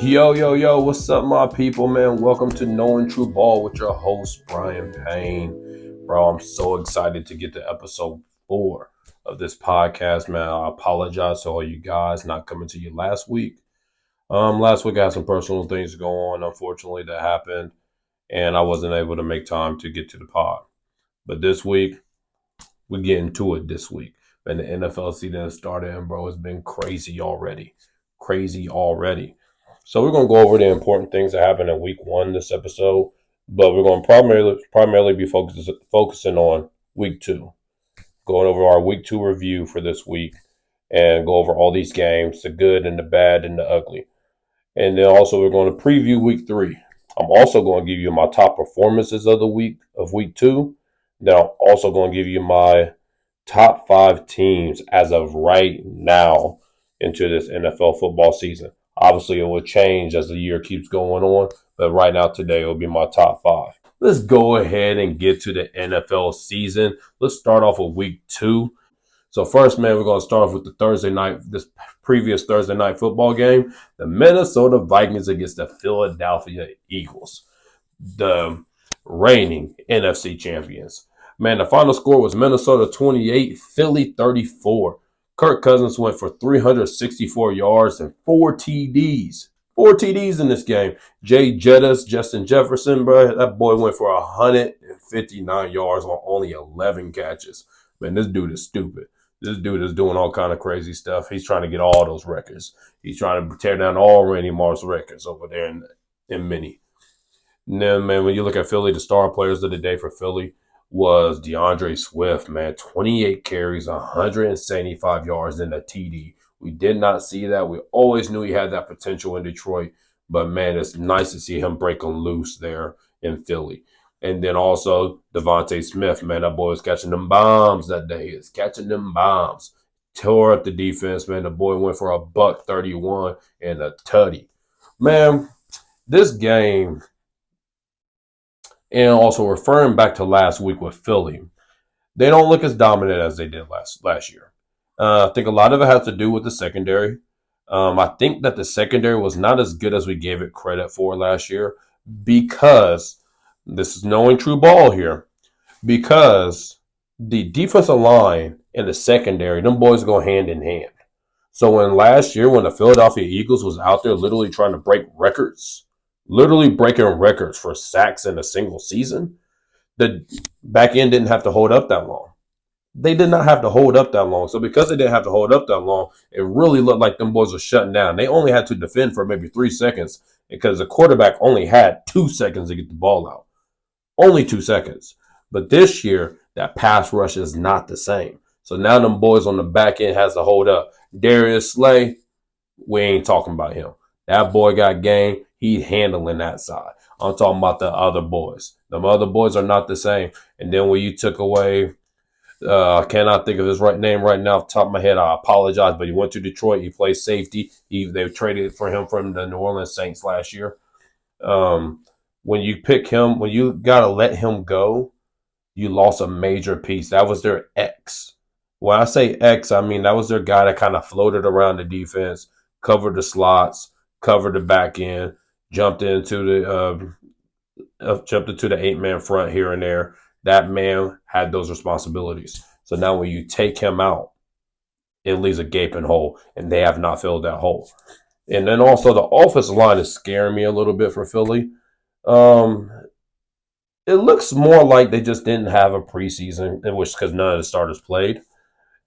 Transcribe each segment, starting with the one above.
Yo, what's up, my people, man? Welcome to Knowing True Ball with your host, Brian Payne. Bro, I'm so excited to get to episode 4 of this podcast, man. I apologize to all you guys not coming to you last week. Last week I had some personal things go on, unfortunately, that happened, and I wasn't able to make time to get to the pod. But this week, we get into it this week. And the NFL season has started, and bro, it's been crazy already. So we're going to go over the important things that happened in week 1 this episode, but we're going to primarily be focusing on week 2. Going over our week 2 review for this week and go over all these games, the good and the bad and the ugly. And then also we're going to preview week 3. I'm also going to give you my top performances of week 2. Then I'm also going to give you my top 5 teams as of right now into this NFL football season. Obviously, it will change as the year keeps going on, but right now, today, it will be my top 5. Let's go ahead and get to the NFL season. Let's start off with week 2. So first, man, we're going to start off with this previous Thursday night football game, the Minnesota Vikings against the Philadelphia Eagles, the reigning NFC champions. Man, the final score was Minnesota 28, Philly 34. Kirk Cousins went for 364 yards and 4 TDs. 4 TDs in this game. Jay Jettis, Justin Jefferson, bro, that boy went for 159 yards on only 11 catches. Man, this dude is stupid. This dude is doing all kind of crazy stuff. He's trying to get all those records. He's trying to tear down all Randy Moss records over there in Mini. And then, man, when you look at Philly, the star players of the day for Philly was Deandre Swift, man. 28 carries, 175 yards, and a TD. We did not see that. We always knew he had that potential in Detroit. But, man, it's nice to see him breaking loose there in Philly. And then also Devontae Smith, man, that boy was catching them bombs that day. He was catching them bombs. Tore up the defense, man. The boy went for $131 and a tutty. Man, this game, and also referring back to last week with Philly, they don't look as dominant as they did last year. I think a lot of it has to do with the secondary. I think that the secondary was not as good as we gave it credit for last year because this is knowing true ball here. Because the defensive line and the secondary, them boys go hand in hand. So when last year, when the Philadelphia Eagles was out there literally trying to break records, literally breaking records for sacks in a single season, the back end didn't have to hold up that long. They did not have to hold up that long. So because they didn't have to hold up that long, it really looked like them boys were shutting down. They only had to defend for maybe 3 seconds because the quarterback only had 2 seconds to get the ball out. Only 2 seconds. But this year, that pass rush is not the same. So now them boys on the back end has to hold up. Darius Slay, we ain't talking about him. That boy got game. He's handling that side. I'm talking about the other boys. Them other boys are not the same. And then when you took away, I cannot think of his name right now off the top of my head. I apologize, but he went to Detroit. He plays safety. They traded for him from the New Orleans Saints last year. When you pick him, when you got to let him go, you lost a major piece. That was their X. When I say X, I mean that was their guy that kind of floated around the defense, covered the slots, covered the back end, jumped into the 8-man front here and there. That man had those responsibilities. So now when you take him out, it leaves a gaping hole, and they have not filled that hole. And then also the offensive line is scaring me a little bit for Philly. It looks more like they just didn't have a preseason, because none of the starters played.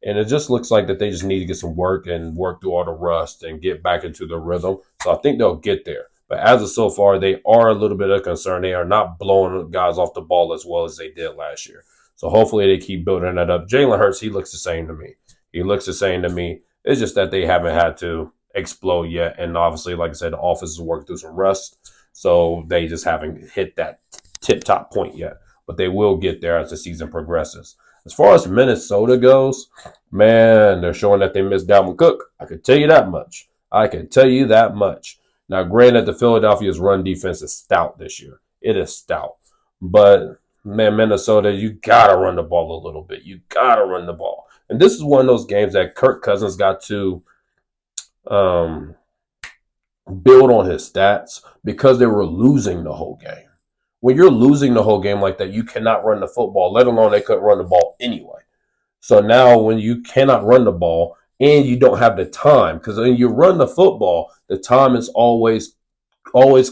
And it just looks like that they just need to get some work and work through all the rust and get back into the rhythm. So I think they'll get there. But as of so far, they are a little bit of concern. They are not blowing guys off the ball as well as they did last year. So hopefully they keep building that up. Jalen Hurts, he looks the same to me. It's just that they haven't had to explode yet. And obviously, like I said, the offense is working through some rust. So they just haven't hit that tip-top point yet. But they will get there as the season progresses. As far as Minnesota goes, man, they're showing that they missed Dalvin Cook. I can tell you that much. Now, granted, the Philadelphia's run defense is stout this year. It is stout. But, man, Minnesota, you got to run the ball a little bit. You got to run the ball. And this is one of those games that Kirk Cousins got to build on his stats because they were losing the whole game. When you're losing the whole game like that, you cannot run the football, let alone they couldn't run the ball anyway. So now when you cannot run the ball and you don't have the time, because when you run the football, the time is always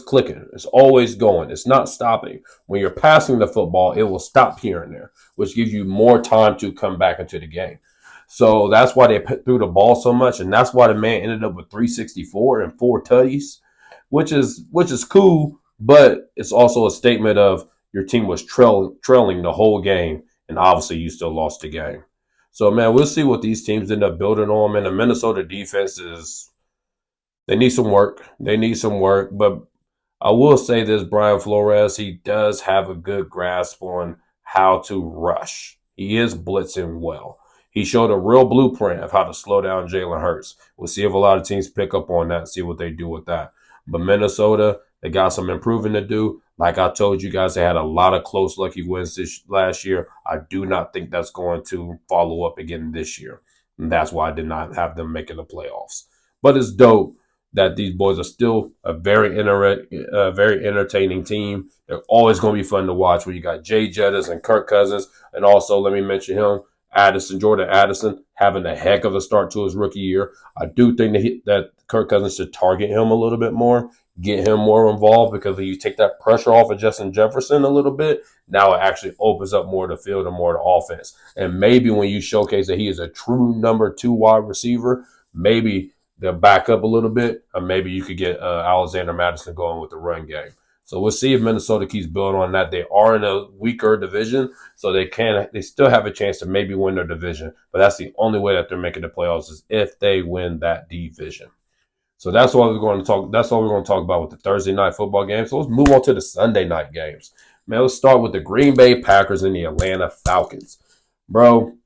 clicking. It's always going. It's not stopping. When you're passing the football, it will stop here and there, which gives you more time to come back into the game. So that's why they threw the ball so much, and that's why the man ended up with 364 and 4 tutties, which is cool, but it's also a statement of your team was trailing the whole game, and obviously you still lost the game. So man, we'll see what these teams end up building on. Man, the Minnesota defense is they need some work. They need some work, but I will say this, Brian Flores, he does have a good grasp on how to rush. He is blitzing well. He showed a real blueprint of how to slow down Jalen Hurts. We'll see if a lot of teams pick up on that and see what they do with that. But Minnesota, they got some improving to do. Like I told you guys, they had a lot of close, lucky wins last year. I do not think that's going to follow up again this year. And that's why I did not have them making the playoffs. But it's dope that these boys are still a very entertaining team. They're always going to be fun to watch. When you got Jay Jettis and Kirk Cousins, and also let me mention him, Jordan Addison, having a heck of a start to his rookie year. I do think that Kirk Cousins should target him a little bit more, get him more involved, because if you take that pressure off of Justin Jefferson a little bit, now it actually opens up more of the field and more of the offense. And maybe when you showcase that he is a true number 2 wide receiver, maybe they'll back up a little bit, or maybe you could get Alexander Madison going with the run game. So we'll see if Minnesota keeps building on that. They are in a weaker division, so they still have a chance to maybe win their division. But that's the only way that they're making the playoffs is if they win that division. So that's what we're going to talk. That's all we're going to talk about with the Thursday night football games. So let's move on to the Sunday night games. Man, let's start with the Green Bay Packers and the Atlanta Falcons. Bro,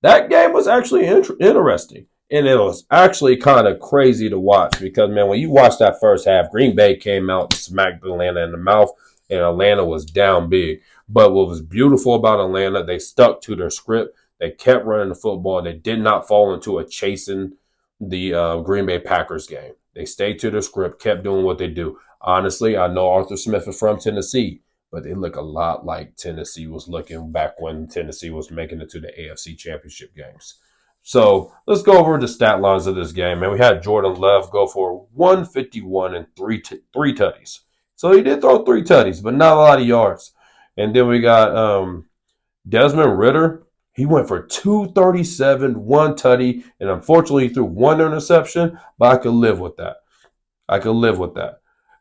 that game was actually interesting. And it was actually kind of crazy to watch because, man, when you watch that first half, Green Bay came out and smacked Atlanta in the mouth, and Atlanta was down big. But what was beautiful about Atlanta, they stuck to their script. They kept running the football. They did not fall into a chasing the Green Bay Packers game. They stayed to their script, kept doing what they do. Honestly, I know Arthur Smith is from Tennessee, but they look a lot like Tennessee was looking back when Tennessee was making it to the AFC Championship games. So let's go over the stat lines of this game. Man, we had Jordan Love go for 151 and three tutties. So he did throw 3 tutties, but not a lot of yards. And then we got Desmond Ridder. He went for 237, 1 tutty, and unfortunately he threw 1 interception, but I could live with that.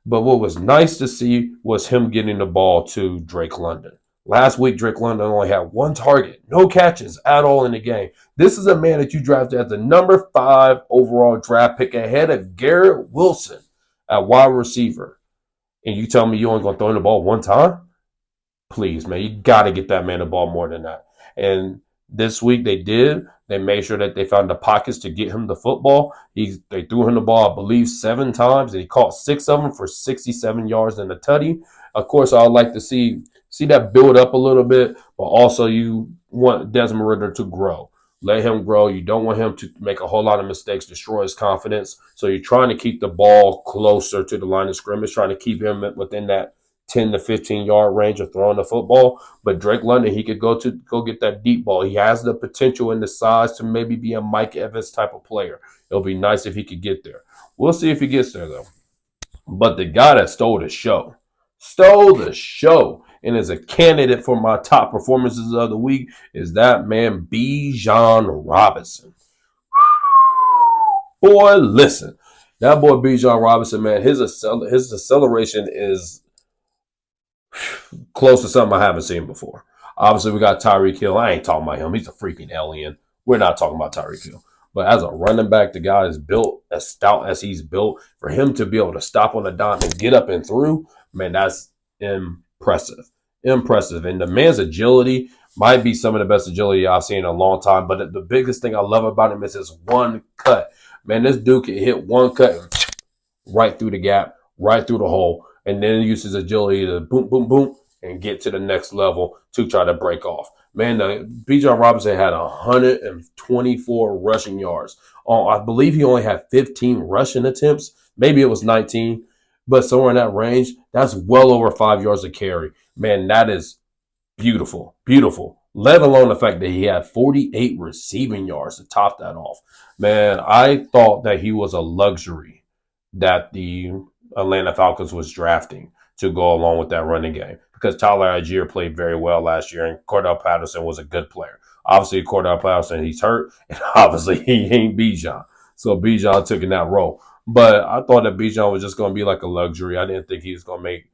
But what was nice to see was him getting the ball to Drake London. Last week, Drake London only had 1 target, no catches at all in the game. This is a man that you drafted as the number 5 overall draft pick ahead of Garrett Wilson at wide receiver. And you tell me you only going to throw in the ball 1 time? Please, man, you got to get that man the ball more than that. And this week they did. They made sure that they found the pockets to get him the football. They threw him the ball, I believe, 7 times, and he caught 6 of them for 67 yards and a tutty. Of course, I would like to see that build up a little bit, but also you want Desmond Ridder to grow. Let him grow. You don't want him to make a whole lot of mistakes, destroy his confidence. So you're trying to keep the ball closer to the line of scrimmage, trying to keep him within that 10 to 15 yard range of throwing the football. But Drake London, he could go get that deep ball. He has the potential and the size to maybe be a Mike Evans type of player. It'll be nice if he could get there. We'll see if he gets there, though. But the guy that stole the show, and is a candidate for my top performances of the week is that man Bijan Robinson. Boy, listen. That boy Bijan Robinson, man, his acceleration is close to something I haven't seen before. Obviously, we got Tyreek Hill. I ain't talking about him. He's a freaking alien. We're not talking about Tyreek Hill. But as a running back, the guy is built as stout as he's built. For him to be able to stop on a dime and get up and through, man, that's impressive. And the man's agility might be some of the best agility I've seen in a long time. But the biggest thing I love about him is his one cut. Man, this dude can hit one cut right through the gap, right through the hole, and then use his agility to boom, boom, boom, and get to the next level to try to break off. Man, Bijan Robinson had 124 rushing yards. I believe he only had 15 rushing attempts. Maybe it was 19, but somewhere in that range. That's well over 5 yards a carry. Man, that is beautiful, beautiful. Let alone the fact that he had 48 receiving yards to top that off. Man, I thought that he was a luxury that the Atlanta Falcons was drafting to go along with that running game because Tyler Algier played very well last year and Cordell Patterson was a good player. Obviously, Cordell Patterson, he's hurt, and obviously he ain't Bijan. So Bijan took in that role. But I thought that Bijan was just going to be like a luxury. I didn't think he was going to make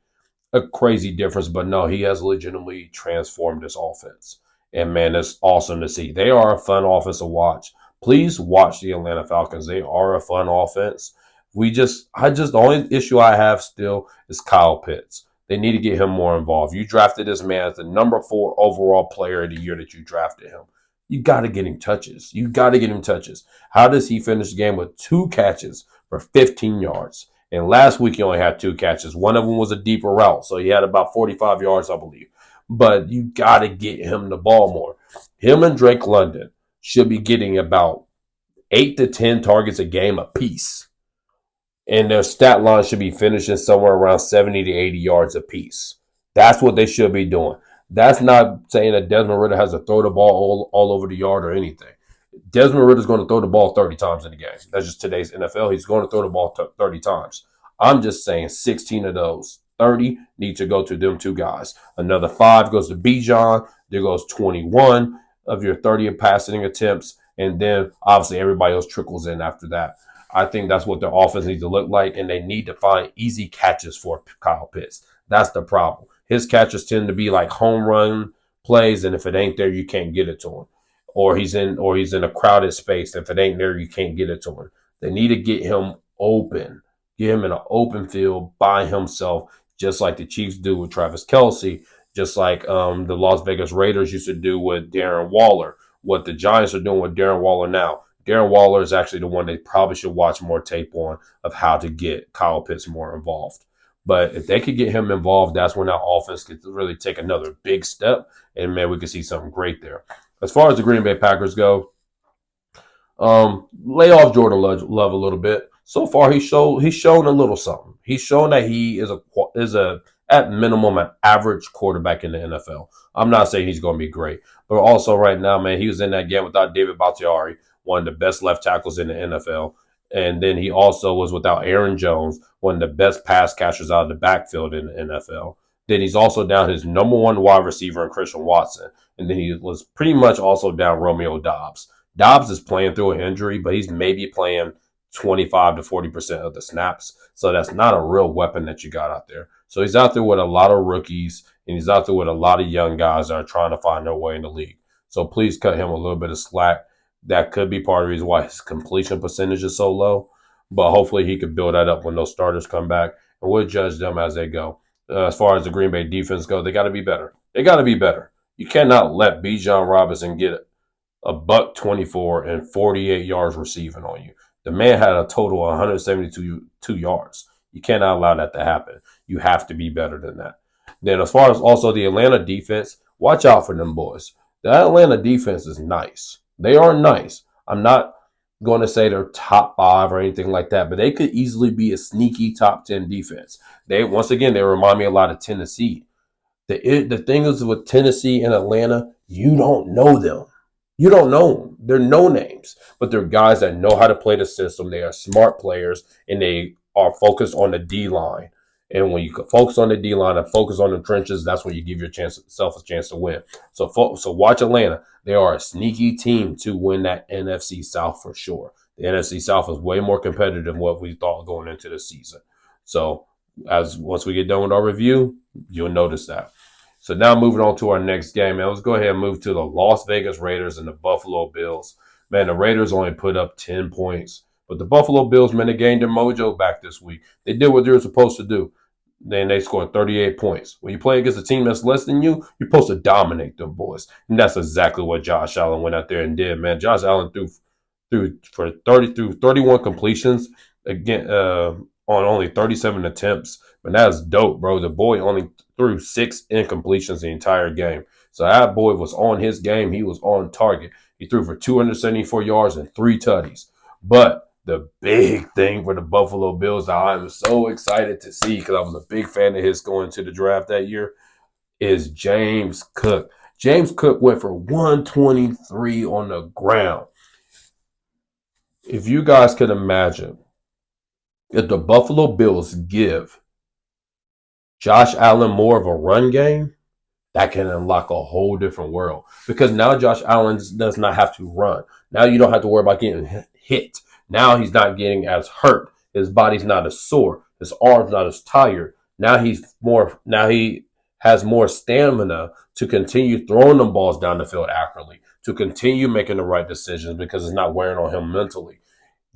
a crazy difference, but no, he has legitimately transformed this offense. And man, it's awesome to see. They are a fun offense to watch. Please watch the Atlanta Falcons. They are a fun offense. The only issue I have still is Kyle Pitts. They need to get him more involved. You drafted this man as the number 4 overall player of the year that you drafted him. You got to get him touches. You got to get him touches. How does he finish the game with 2 catches for 15 yards? And last week he only had 2 catches. One of them was a deeper route, so he had about 45 yards, I believe. But you got to get him the ball more. Him and Drake London should be getting about 8 to 10 targets a game apiece. And their stat line should be finishing somewhere around 70 to 80 yards apiece. That's what they should be doing. That's not saying that Desmond Ridder has to throw the ball all over the yard or anything. Desmond Ridder's going to throw the ball 30 times in the game. That's just today's NFL. He's going to throw the ball 30 times. I'm just saying 16 of those 30 need to go to them 2 guys. Another 5 goes to Bijan. There goes 21 of your 30 passing attempts. And then obviously everybody else trickles in after that. I think that's what their offense needs to look like, and they need to find easy catches for Kyle Pitts. That's the problem. His catches tend to be like home run plays, and if it ain't there, you can't get it to him. Or he's in a crowded space. If it ain't there, you can't get it to him. They need to get him open. Get him in an open field by himself, just like the Chiefs do with Travis Kelce, just like the Las Vegas Raiders used to do with Darren Waller, what the Giants are doing with Darren Waller now. Darren Waller is actually the one they probably should watch more tape on of how to get Kyle Pitts more involved. But if they could get him involved, that's when that offense could really take another big step. And, man, we could see something great there. As far as the Green Bay Packers go, lay off Jordan Love a little bit. So far, he's shown a little something. He's shown that he is a at minimum an average quarterback in the NFL. I'm not saying he's going to be great, but also right now, man, he was in that game without David Bakhtiari, one of the best left tackles in the NFL. And then he also was without Aaron Jones, one of the best pass catchers out of the backfield in the NFL. Then he's also down his number 1 wide receiver in Christian Watson. And then he was pretty much also down Romeo Doubs. Dobbs is playing through an injury, but he's maybe playing 25 to 40% of the snaps. So that's not a real weapon that you got out there. So he's out there with a lot of rookies, and he's out there with a lot of young guys that are trying to find their way in the league. So please cut him a little bit of slack. That could be part of the reason why his completion percentage is so low. But hopefully he could build that up when those starters come back, and we'll judge them as they go. As far as the Green Bay defense go, they got to be better. They got to be better. You cannot let Bijan Robinson get a $124 and 48 yards receiving on you. The man had a total of 172 yards. You cannot allow that to happen. You have to be better than that. Then as far as also the Atlanta defense, watch out for them boys. The Atlanta defense is nice. They are nice. I'm not going to say they're top 5 or anything like that, but they could easily be a sneaky top 10 defense. They remind me a lot of Tennessee. The thing is with Tennessee and Atlanta, you don't know them. You don't know them. They're no names, but they're guys that know how to play the system. They are smart players, and they are focused on the D-line. And when you focus on the D-line and focus on the trenches, that's when you give yourself a chance to win. So watch Atlanta. They are a sneaky team to win that NFC South for sure. The NFC South is way more competitive than what we thought going into the season. So once we get done with our review, you'll notice that. So now moving on to our next game, man, let's go ahead and move to the Las Vegas Raiders and the Buffalo Bills. Man, the Raiders only put up 10 points. But the Buffalo Bills, man, they gained their mojo back this week. They did what they were supposed to do. Then they scored 38 points. When you play against a team that's less than you, you're supposed to dominate them boys. And that's exactly what Josh Allen went out there and did, man. Josh Allen threw for 31 completions again on only 37 attempts. But that's dope, bro. The boy only threw 6 incompletions the entire game. So that boy was on his game. He was on target. He threw for 274 yards and 3 tutties. But the big thing for the Buffalo Bills that I'm so excited to see, because I was a big fan of his going to the draft that year, is James Cook. James Cook went for 123 on the ground. If you guys can imagine, if the Buffalo Bills give Josh Allen more of a run game, that can unlock a whole different world. Because now Josh Allen does not have to run. Now you don't have to worry about getting hit. Now he's not getting as hurt. His body's not as sore. His arm's not as tired. Now he has more stamina to continue throwing the balls down the field accurately, to continue making the right decisions because it's not wearing on him mentally.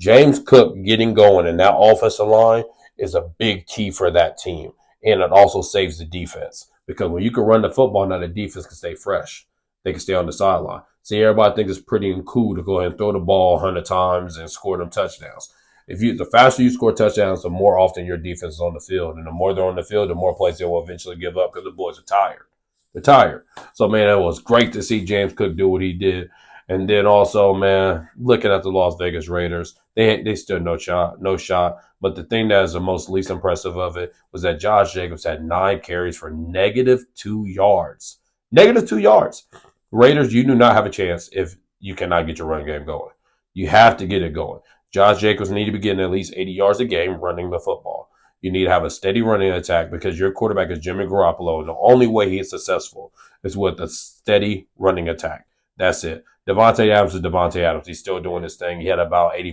James Cook getting going in that offensive line is a big key for that team. And it also saves the defense. Because when you can run the football, now the defense can stay fresh. They can stay on the sideline. See, everybody thinks it's pretty cool to go ahead and throw the ball 100 times and score them touchdowns. The faster you score touchdowns, the more often your defense is on the field. And the more they're on the field, the more plays they will eventually give up because the boys are tired. They're tired. So, man, it was great to see James Cook do what he did. And then also, man, looking at the Las Vegas Raiders, they stood no shot. But the thing that is the most least impressive of it was that Josh Jacobs had 9 carries for -2 yards. -2 yards. Raiders, you do not have a chance if you cannot get your run game going. You have to get it going. Josh Jacobs need to be getting at least 80 yards a game running the football. You need to have a steady running attack because your quarterback is Jimmy Garoppolo. And the only way he is successful is with a steady running attack. That's it. Devontae Adams is Devontae Adams. He's still doing his thing. He had about 80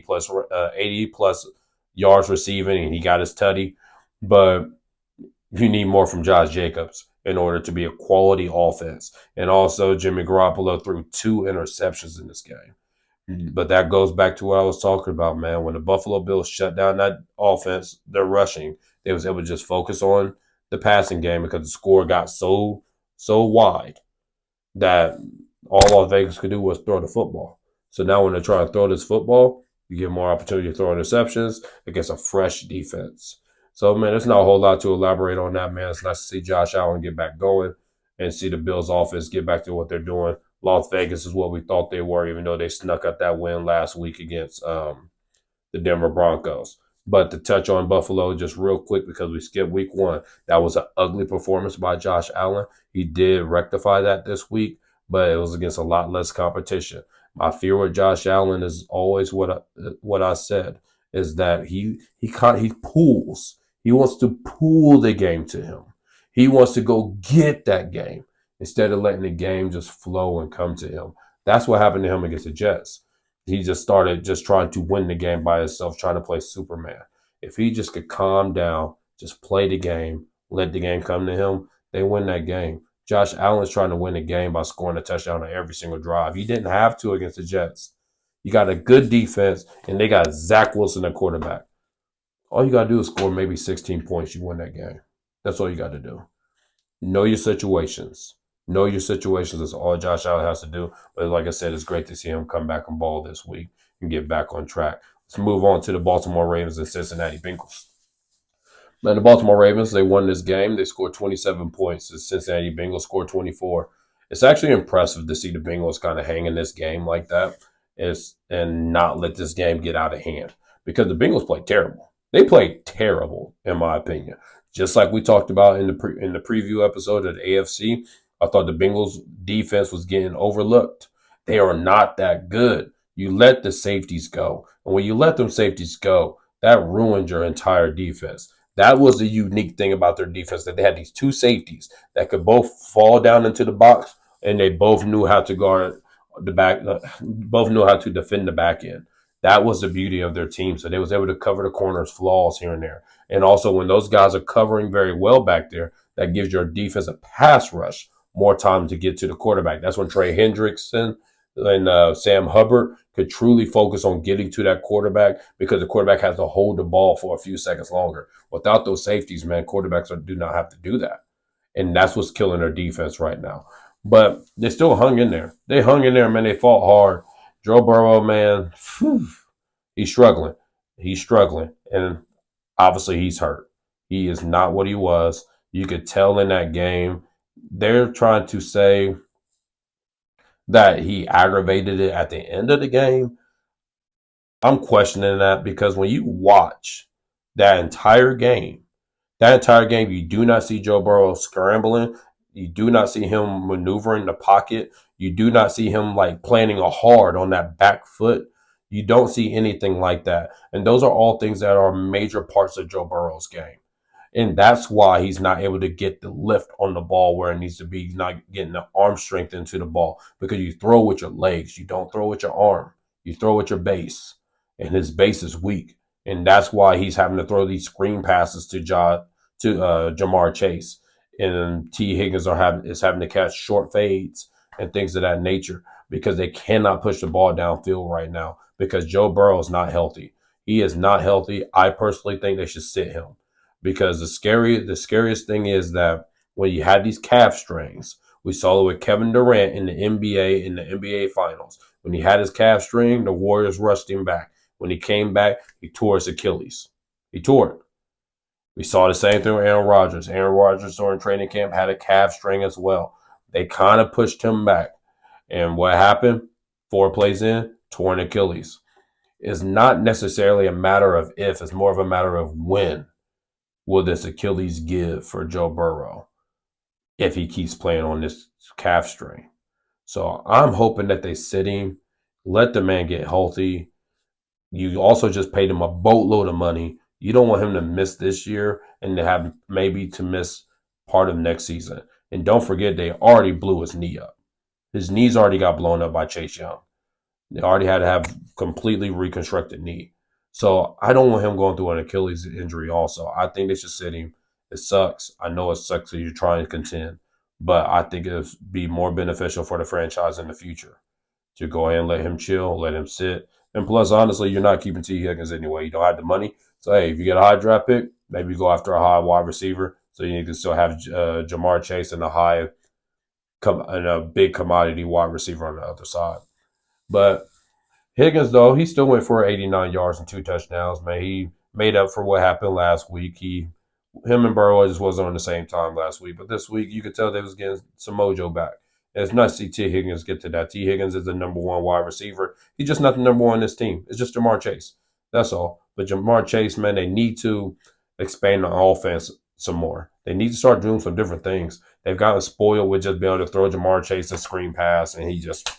plus yards receiving, and he got his tutty. But you need more from Josh Jacobs in order to be a quality offense. And also, Jimmy Garoppolo threw 2 interceptions in this game. But that goes back to what I was talking about, man. When the Buffalo Bills shut down that offense, they're rushing. They was able to just focus on the passing game because the score got so wide that all Las Vegas could do was throw the football. So now when they're trying to throw this football, you get more opportunity to throw interceptions against a fresh defense. So, man, there's not a whole lot to elaborate on that, man. It's nice to see Josh Allen get back going and see the Bills' offense get back to what they're doing. Las Vegas is what we thought they were, even though they snuck out that win last week against the Denver Broncos. But to touch on Buffalo just real quick because we skipped week 1, that was an ugly performance by Josh Allen. He did rectify that this week, but it was against a lot less competition. My fear with Josh Allen is always what I said, is that he pulls. He wants to pull the game to him. He wants to go get that game instead of letting the game just flow and come to him. That's what happened to him against the Jets. He just started just trying to win the game by himself, trying to play Superman. If he just could calm down, just play the game, let the game come to him, they win that game. Josh Allen's trying to win the game by scoring a touchdown on every single drive. He didn't have to against the Jets. You got a good defense, and they got Zach Wilson at quarterback. All you got to do is score maybe 16 points. You win that game. That's all you got to do. Know your situations. Know your situations. That's all Josh Allen has to do. But like I said, it's great to see him come back and ball this week and get back on track. Let's move on to the Baltimore Ravens and Cincinnati Bengals. Man, the Baltimore Ravens, they won this game. They scored 27 points. The Cincinnati Bengals scored 24. It's actually impressive to see the Bengals kind of hang in this game like that and not let this game get out of hand because the Bengals played terrible. They played terrible, in my opinion. Just like we talked about in the preview episode of the AFC, I thought the Bengals defense was getting overlooked. They are not that good. You let the safeties go. And when you let them safeties go, that ruined your entire defense. That was the unique thing about their defense, that they had these 2 safeties that could both fall down into the box, and they both knew how to guard the back, both knew how to defend the back end. That was the beauty of their team. So they was able to cover the corners, flaws here and there. And also when those guys are covering very well back there, that gives your defense a pass rush more time to get to the quarterback. That's when Trey Hendrickson and Sam Hubbard could truly focus on getting to that quarterback because the quarterback has to hold the ball for a few seconds longer. Without those safeties, man, quarterbacks do not have to do that. And that's what's killing their defense right now. But they still hung in there. They hung in there, man. They fought hard. Joe Burrow, man, he's struggling. He's struggling. And obviously he's hurt. He is not what he was. You could tell in that game. They're trying to say that he aggravated it at the end of the game, I'm questioning that because when you watch that entire game, you do not see Joe Burrow scrambling. You do not see him maneuvering the pocket. You do not see him like planning a hard on that back foot. You don't see anything like that. And those are all things that are major parts of Joe Burrow's game. And that's why he's not able to get the lift on the ball where it needs to be. He's not getting the arm strength into the ball because you throw with your legs. You don't throw with your arm. You throw with your base. And his base is weak. And that's why he's having to throw these screen passes to Jamar Chase. And T. Higgins is having to catch short fades and things of that nature because they cannot push the ball downfield right now because Joe Burrow is not healthy. He is not healthy. I personally think they should sit him because the scariest thing is that when you had these calf strains, we saw it with Kevin Durant in the NBA Finals. When he had his calf strain, the Warriors rushed him back. When he came back, he tore his Achilles. He tore it. We saw the same thing with Aaron Rodgers. Aaron Rodgers during training camp had a calf strain as well. They kind of pushed him back. And what happened? 4 plays in, torn Achilles. It's not necessarily a matter of if, it's more of a matter of when will this Achilles give for Joe Burrow if he keeps playing on this calf strain. So I'm hoping that they sit him, let the man get healthy. You also just paid him a boatload of money. You don't want him to miss this year and to have maybe to miss part of next season. And don't forget, they already blew his knee up. His knees already got blown up by Chase Young. They already had to have completely reconstructed knee. So I don't want him going through an Achilles injury also. I think they should sit him. It sucks. I know it sucks that you're trying to contend, but I think it'll be more beneficial for the franchise in the future to go ahead and let him chill, let him sit. And plus, honestly, you're not keeping T. Higgins anyway. You don't have the money. So, hey, if you get a high draft pick, maybe you go after a high wide receiver. So you can still have Jamar Chase and a big commodity wide receiver on the other side. But Higgins, though, he still went for 89 yards and 2 touchdowns. Man, he made up for what happened last week. Him and Burrow just wasn't on the same time last week, but this week you could tell they was getting some mojo back. And it's nice to see T. Higgins get to that. T. Higgins is the number one wide receiver. He's just not the number one in this team. It's just Jamar Chase. That's all. But Jamar Chase, man, they need to expand the offense some more. They need to start doing some different things. They've gotten spoiled with just being able to throw Jamar Chase a screen pass and he just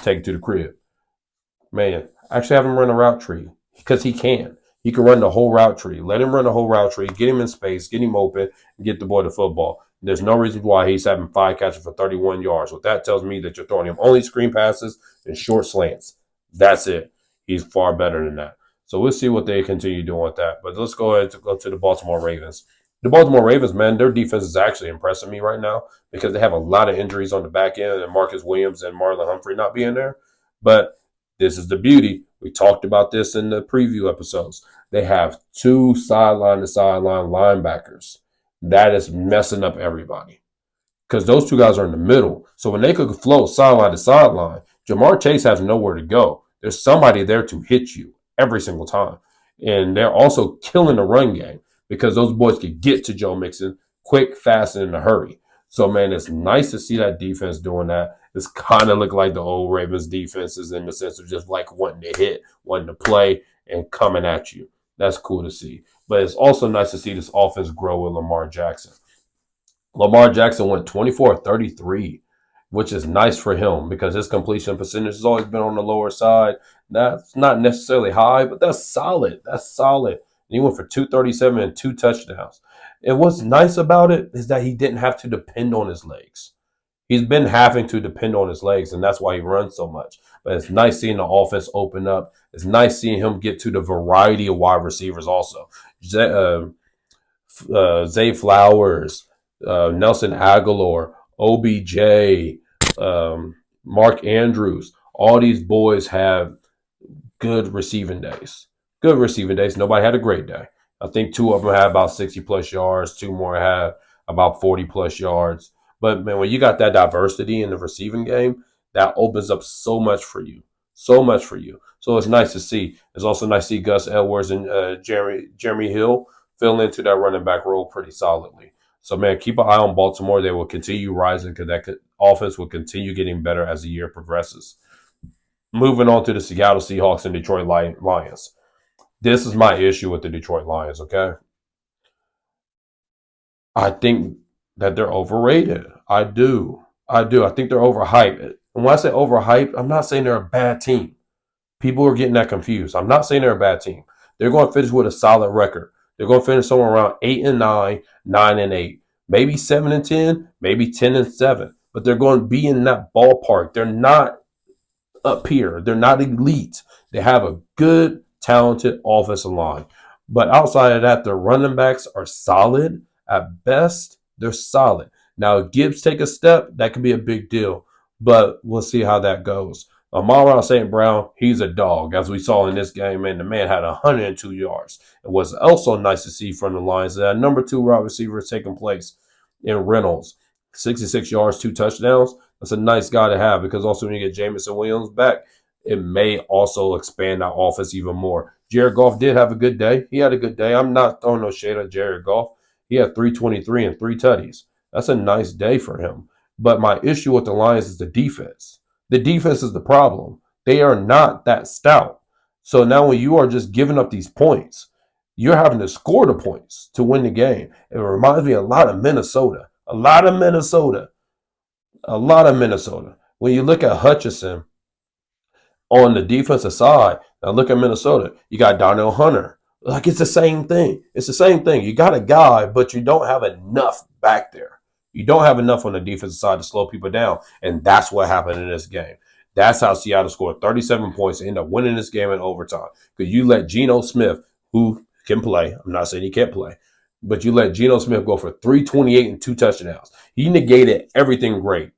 take it to the crib. Man, actually have him run a route tree because he can. He can run the whole route tree. Let him run the whole route tree. Get him in space. Get him open. And get the boy the football. There's no reason why he's having 5 catches for 31 yards. What that tells me that you're throwing him only screen passes and short slants. That's it. He's far better than that. So we'll see what they continue doing with that. But let's go ahead and go to the Baltimore Ravens. The Baltimore Ravens, man, their defense is actually impressing me right now because they have a lot of injuries on the back end and Marcus Williams and Marlon Humphrey not being there. But this is the beauty. We talked about this in the preview episodes. They have 2 sideline to sideline linebackers. That is messing up everybody because those 2 guys are in the middle. So when they could float sideline to sideline, Jamar Chase has nowhere to go. There's somebody there to hit you every single time. And they're also killing the run game because those boys can get to Joe Mixon quick, fast, and in a hurry. So, man, it's nice to see that defense doing that. It's kind of look like the old Ravens defenses in the sense of just like wanting to hit, wanting to play, and coming at you. That's cool to see. But it's also nice to see this offense grow with Lamar Jackson. Lamar Jackson went 24-33, which is nice for him because his completion percentage has always been on the lower side. That's not necessarily high, but that's solid. That's solid. And he went for 237 and 2 touchdowns. And what's nice about it is that he didn't have to depend on his legs. He's been having to depend on his legs, and that's why he runs so much. But it's nice seeing the offense open up. It's nice seeing him get to the variety of wide receivers also. Zay Flowers, Nelson Aguilar, OBJ, Mark Andrews. All these boys have good receiving days. Good receiving days. Nobody had a great day. I think 2 of them had about 60-plus yards. 2 more had about 40-plus yards. But, man, when you got that diversity in the receiving game, that opens up so much for you. So much for you. So it's nice to see. It's also nice to see Gus Edwards and Jeremy Hill fill into that running back role pretty solidly. So, man, keep an eye on Baltimore. They will continue rising because that offense will continue getting better as the year progresses. Moving on to the Seattle Seahawks and Detroit Lions. This is my issue with the Detroit Lions, okay? I think that they're overrated. I do. I do. I think they're overhyped. And when I say overhyped, I'm not saying they're a bad team. People are getting that confused. I'm not saying they're a bad team. They're going to finish with a solid record. They're going to finish somewhere around 8-9, 9-8, maybe 7-10, maybe 10-7. But they're going to be in that ballpark. They're not up here. They're not elite. They have a good, talented offensive line. But outside of that, their running backs are solid. At best, they're solid. Now, if Gibbs take a step, that could be a big deal. But we'll see how that goes. Amon St. Brown, he's a dog. As we saw in this game, man, the man had 102 yards. It was also nice to see from the Lions that number 2 wide receiver is taking place in Reynolds. 66 yards, 2 touchdowns. That's a nice guy to have because also when you get Jameson Williams back, it may also expand that offense even more. Jared Goff did have a good day. He had a good day. I'm not throwing no shade at Jared Goff. He had 323 and 3 tutties. That's a nice day for him. But my issue with the Lions is the defense. The defense is the problem. They are not that stout. So now when you are just giving up these points, you're having to score the points to win the game. It reminds me a lot of Minnesota. A lot of Minnesota. A lot of Minnesota. When you look at Hutchinson on the defensive side, now look at Minnesota. You got Darnell Hunter. Like it's the same thing. It's the same thing. You got a guy, but you don't have enough back there. You don't have enough on the defensive side to slow people down. And that's what happened in this game. That's how Seattle scored 37 points and ended up winning this game in overtime. Because you let Geno Smith, who can play, I'm not saying he can't play, but you let Geno Smith go for 328 and 2 touchdowns. He negated everything great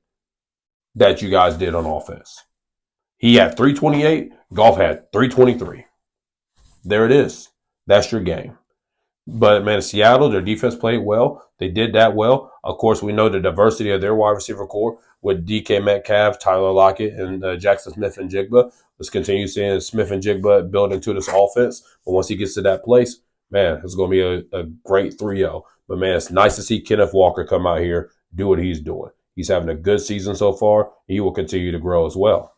that you guys did on offense. He had 328. Goff had 323. There it is. That's your game. But, man, Seattle, their defense played well. They did that well. Of course, we know the diversity of their wide receiver core with DK Metcalf, Tyler Lockett, and Jackson Smith and Jigba. Let's continue seeing Smith and Jigba build into this offense. But once he gets to that place, man, it's going to be a great 3-0. But, man, it's nice to see Kenneth Walker come out here, do what he's doing. He's having a good season so far. He will continue to grow as well.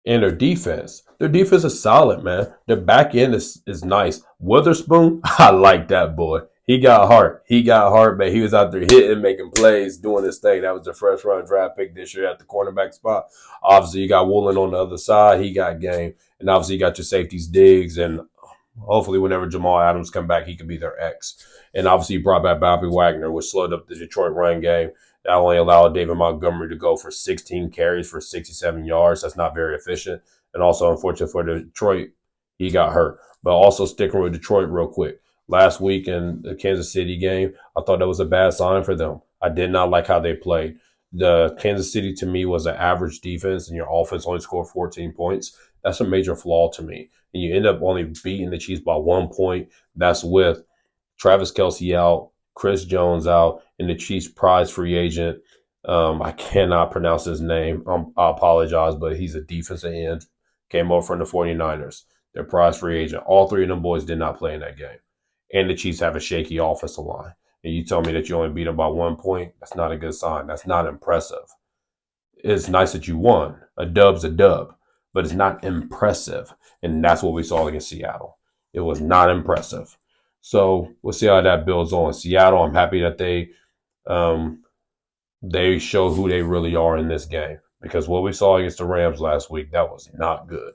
And their defense is solid, man. Their back end is nice. Witherspoon, I like that boy. He got heart. Man. He was out there hitting, making plays, doing his thing. That was the first round draft pick this year at the cornerback spot. Obviously, you got Woolen on the other side. He got game. And obviously, you got your safeties, Diggs, and hopefully whenever Jamal Adams come back, he can be their X. And obviously, you brought back Bobby Wagner, which slowed up the Detroit run game. That only allowed David Montgomery to go for 16 carries for 67 yards. That's not very efficient. And also, unfortunate for Detroit, he got hurt. But also sticking with Detroit real quick. Last week in the Kansas City game, I thought that was a bad sign for them. I did not like how they played. The Kansas City, to me, was an average defense, and your offense only scored 14 points. That's a major flaw to me. And you end up only beating the Chiefs by 1 point. That's with Travis Kelce out, Chris Jones out, and the Chiefs' prize free agent. I cannot pronounce his name. I apologize, but he's a defensive end. Came over from the 49ers. Their prize free agent. All 3 of them boys did not play in that game. And the Chiefs have a shaky offensive line. And you tell me that you only beat them by 1 point, that's not a good sign. That's not impressive. It's nice that you won. A dub's a dub, but it's not impressive. And that's what we saw against Seattle. It was not impressive. So we'll see how that builds on. Seattle, I'm happy that they show who they really are in this game. Because what we saw against the Rams last week, that was not good.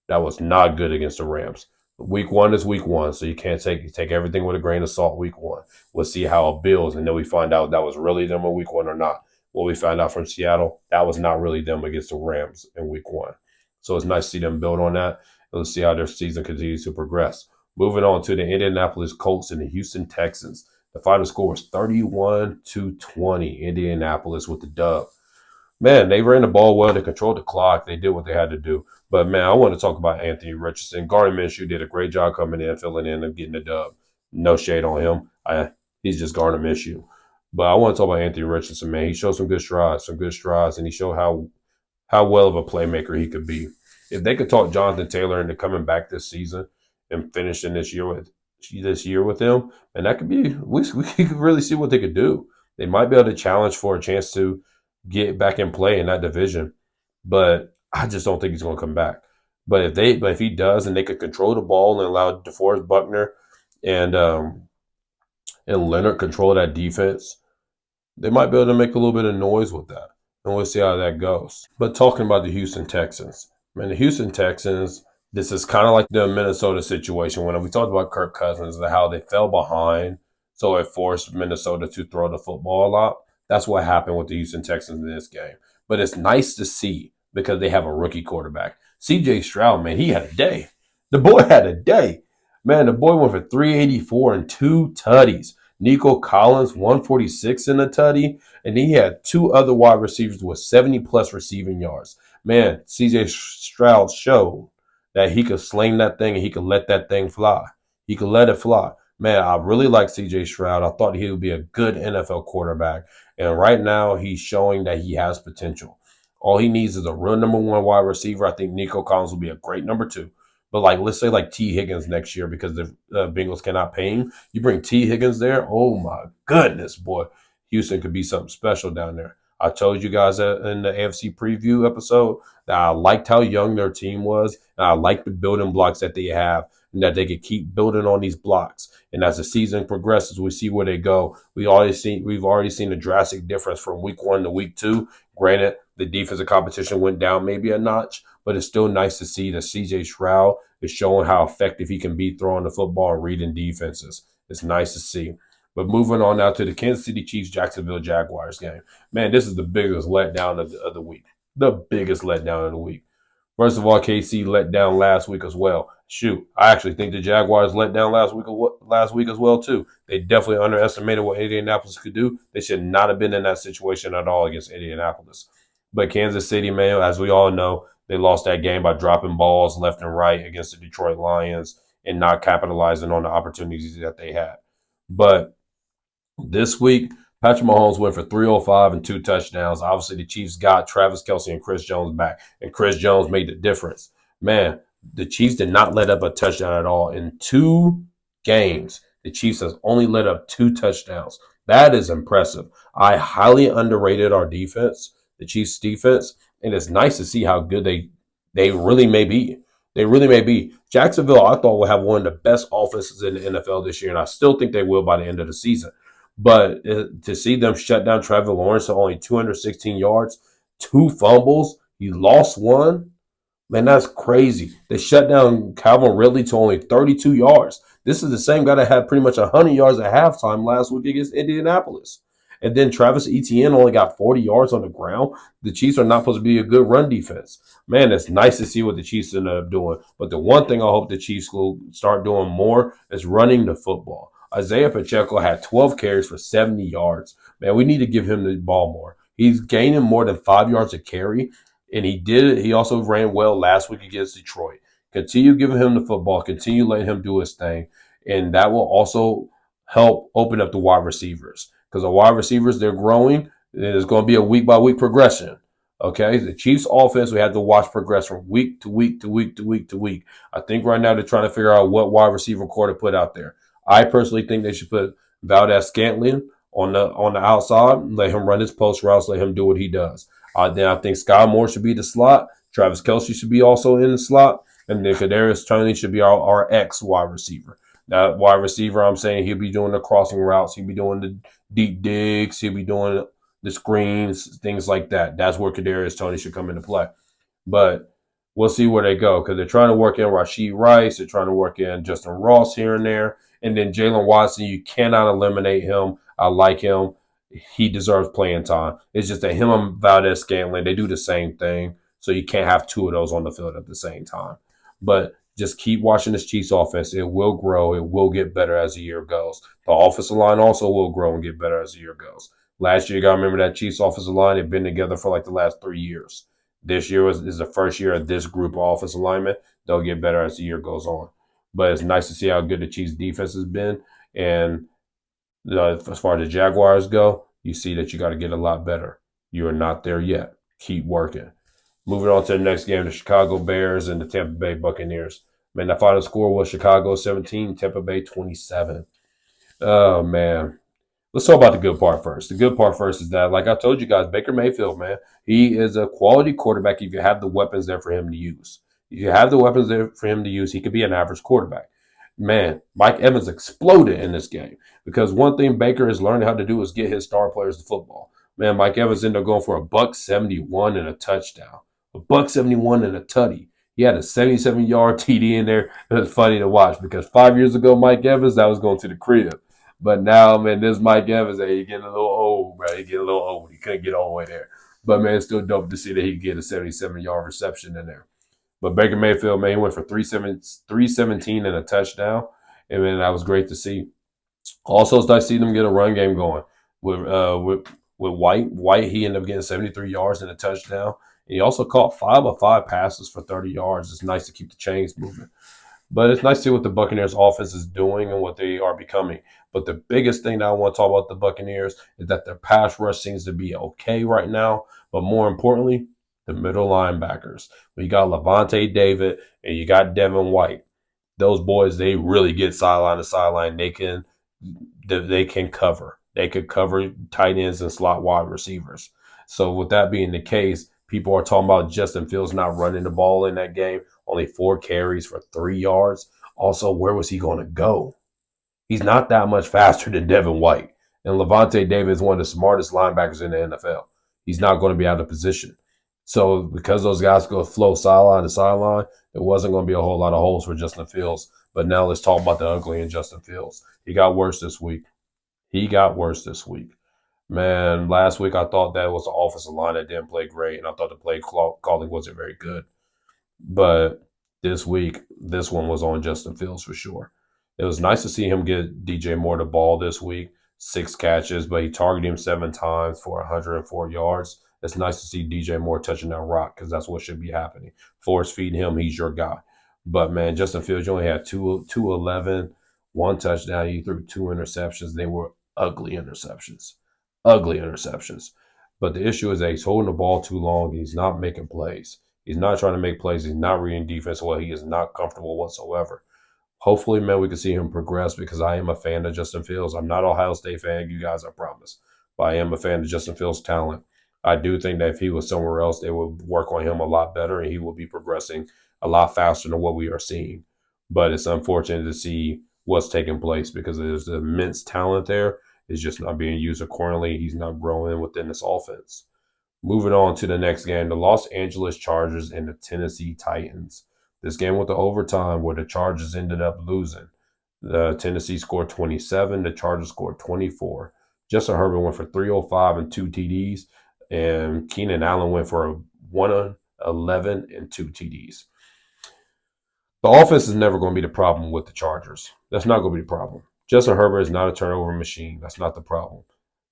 That was not good against the Rams. Week 1 is week 1, so you can't take everything with a grain of salt week 1. We'll see how it builds, and then we find out that was really them in week 1 or not. What we found out from Seattle, that was not really them against the Rams in week 1. So it's nice to see them build on that. And let's see how their season continues to progress. Moving on to the Indianapolis Colts and the Houston Texans. The final score was 31-20. Indianapolis with the dub. Man, they ran the ball well. They controlled the clock. They did what they had to do. But, man, I want to talk about Anthony Richardson. Gardner Minshew did a great job coming in, filling in, and getting the dub. No shade on him. He's just Gardner Minshew. But I want to talk about Anthony Richardson, man. He showed some good strides, and he showed how well of a playmaker he could be. If they could talk Jonathan Taylor into coming back this season and finishing this year with him, and that could be we could really see what they could do. They might be able to challenge for a chance to get back in play in that division. But I just don't think he's going to come back. But if he does, and they could control the ball and allow DeForest Buckner and Leonard control that defense, they might be able to make a little bit of noise with that. And we'll see how that goes. But talking about the Houston Texans, man, the Houston Texans, this is kind of like the Minnesota situation when we talked about Kirk Cousins and how they fell behind. So it forced Minnesota to throw the football a lot. That's what happened with the Houston Texans in this game. But it's nice to see because they have a rookie quarterback. CJ Stroud, man, he had a day. The boy had a day. Man, the boy went for 384 and 2 tutties. Nico Collins, 146 in a tutty. And then he had 2 other wide receivers with 70-plus receiving yards. Man, CJ Stroud showed that he could sling that thing and he could let that thing fly. He could let it fly. Man, I really like CJ Stroud. I thought he would be a good NFL quarterback. And right now, he's showing that he has potential. All he needs is a real number 1 wide receiver. I think Nico Collins will be a great number 2. But let's say T. Higgins next year because the Bengals cannot pay him. You bring T. Higgins there, oh my goodness, boy. Houston could be something special down there. I told you guys in the AFC preview episode that I liked how young their team was, and I liked the building blocks that they have, and that they could keep building on these blocks. And as the season progresses, we see where they go. We've already seen a drastic difference from week 1 to week 2. Granted, the defensive competition went down maybe a notch, but it's still nice to see that CJ Stroud is showing how effective he can be throwing the football and reading defenses. It's nice to see. But moving on now to the Kansas City Chiefs Jacksonville Jaguars game. Man, this is the biggest letdown of the week. The biggest letdown of the week. First of all, KC let down last week as well. Shoot, I actually think the Jaguars let down last week as well too. They definitely underestimated what Indianapolis could do. They should not have been in that situation at all against Indianapolis. But Kansas City, man, as we all know, they lost that game by dropping balls left and right against the Detroit Lions and not capitalizing on the opportunities that they had. But this week, Patrick Mahomes went for 305 and 2 touchdowns. Obviously, the Chiefs got Travis Kelce and Chris Jones back, and Chris Jones made the difference. Man, the Chiefs did not let up a touchdown at all. In 2 games, the Chiefs has only let up 2 touchdowns. That is impressive. I highly underrated our defense, the Chiefs' defense, and it's nice to see how good they really may be. They really may be. Jacksonville, I thought, will have one of the best offenses in the NFL this year, and I still think they will by the end of the season. But to see them shut down Trevor Lawrence to only 216 yards, 2 fumbles, he lost 1. Man, that's crazy. They shut down Calvin Ridley to only 32 yards. This is the same guy that had pretty much 100 yards at halftime last week against Indianapolis. And then Travis Etienne only got 40 yards on the ground. The Chiefs are not supposed to be a good run defense. Man, it's nice to see what the Chiefs end up doing. But the one thing I hope the Chiefs will start doing more is running the football. Isaiah Pacheco had 12 carries for 70 yards. Man, we need to give him the ball more. He's gaining more than 5 yards a carry, and he did it. He also ran well last week against Detroit. Continue giving him the football. Continue letting him do his thing, and that will also help open up the wide receivers because the wide receivers, they're growing. It's going to be a week-by-week progression. Okay, the Chiefs' offense, we have to watch progress from week to week to week to week to week. I think right now they're trying to figure out what wide receiver core to put out there. I personally think they should put Valdez-Scantling on the outside, let him run his post routes, let him do what he does. Then I think Sky Moore should be the slot. Travis Kelce should be also in the slot. And then Kadarius Toney should be our X wide receiver. That wide receiver, I'm saying he'll be doing the crossing routes. He'll be doing the deep digs. He'll be doing the screens, things like that. That's where Kadarius Toney should come into play. But we'll see where they go because they're trying to work in Rashee Rice. They're trying to work in Justin Ross here and there. And then Jalen Watson, you cannot eliminate him. I like him. He deserves playing time. It's just that him and Valdez-Scantling, they do the same thing. So you can't have 2 of those on the field at the same time. But just keep watching this Chiefs offense. It will grow. It will get better as the year goes. The offensive line also will grow and get better as the year goes. Last year, you got to remember that Chiefs offensive line had been together for the last 3 years. This year is the first year of this group of offensive linemen. They'll get better as the year goes on. But it's nice to see how good the Chiefs defense has been. And as far as the Jaguars go, you see that you got to get a lot better. You are not there yet. Keep working. Moving on to the next game, the Chicago Bears and the Tampa Bay Buccaneers. Man, the final score was Chicago 17, Tampa Bay 27. Oh, man. Let's talk about the good part first. The good part first is that, like I told you guys, Baker Mayfield, man, he is a quality quarterback if you have the weapons there for him to use. If you have the weapons there for him to use, he could be an average quarterback. Man, Mike Evans exploded in this game because one thing Baker has learned how to do is get his star players the football. Man, Mike Evans ended up going for a buck 71 and a touchdown. A buck 71 and a tutty. He had a 77-yard TD in there. It was funny to watch because 5 years ago, Mike Evans, that was going to the crib. But now, man, this Mike Evans, hey, he getting a little old, bro. He getting a little old. He couldn't get all the way there. But, man, it's still dope to see that he could get a 77-yard reception in there. But Baker Mayfield, man, he went for 317 and a touchdown. And, man, that was great to see. Also, it's nice to see them get a run game going with White. White, he ended up getting 73 yards and a touchdown. And he also caught 5 of 5 passes for 30 yards. It's nice to keep the chains moving. But it's nice to see what the Buccaneers offense is doing and what they are becoming. But the biggest thing that I want to talk about the Buccaneers is that their pass rush seems to be okay right now. But more importantly, the middle linebackers. You got Levante David and you got Devin White. Those boys, they really get sideline to sideline. They can cover. They could cover tight ends and slot wide receivers. So with that being the case, people are talking about Justin Fields not running the ball in that game. Only 4 carries for 3 yards. Also, where was he going to go? He's not that much faster than Devin White. And Levante David is one of the smartest linebackers in the NFL. He's not going to be out of position. So because those guys go flow sideline to sideline, there wasn't going to be a whole lot of holes for Justin Fields. But now let's talk about the ugly in Justin Fields. He got worse this week. Man, last week I thought that was the offensive line that didn't play great, and I thought the play calling wasn't very good. But this week, this one was on Justin Fields for sure. It was nice to see him get DJ Moore the ball this week. 6 catches, but he targeted him 7 times for 104 yards. It's nice to see DJ Moore touching that rock because that's what should be happening. Force feed him. He's your guy. But, man, Justin Fields, you only had 211, 1 touchdown. You threw 2 interceptions. They were ugly interceptions. Ugly interceptions. But the issue is that he's holding the ball too long. And he's not making plays. He's not trying to make plays. He's not reading defense well. He is not comfortable whatsoever. Hopefully, man, we can see him progress because I am a fan of Justin Fields. I'm not an Ohio State fan, you guys, I promise. But I am a fan of Justin Fields' talent. I do think that if he was somewhere else, they would work on him a lot better and he will be progressing a lot faster than what we are seeing. But it's unfortunate to see what's taking place because there's immense talent there. It's just not being used accordingly. He's not growing within this offense. Moving on to the next game, the Los Angeles Chargers and the Tennessee Titans. This game went to overtime where the Chargers ended up losing. The Tennessee scored 27. The Chargers scored 24. Justin Herbert went for 305 and 2 TDs. And Keenan Allen went for 111 and 2 TDs. The offense is never going to be the problem with the Chargers. That's not going to be the problem. Justin Herbert is not a turnover machine. That's not the problem.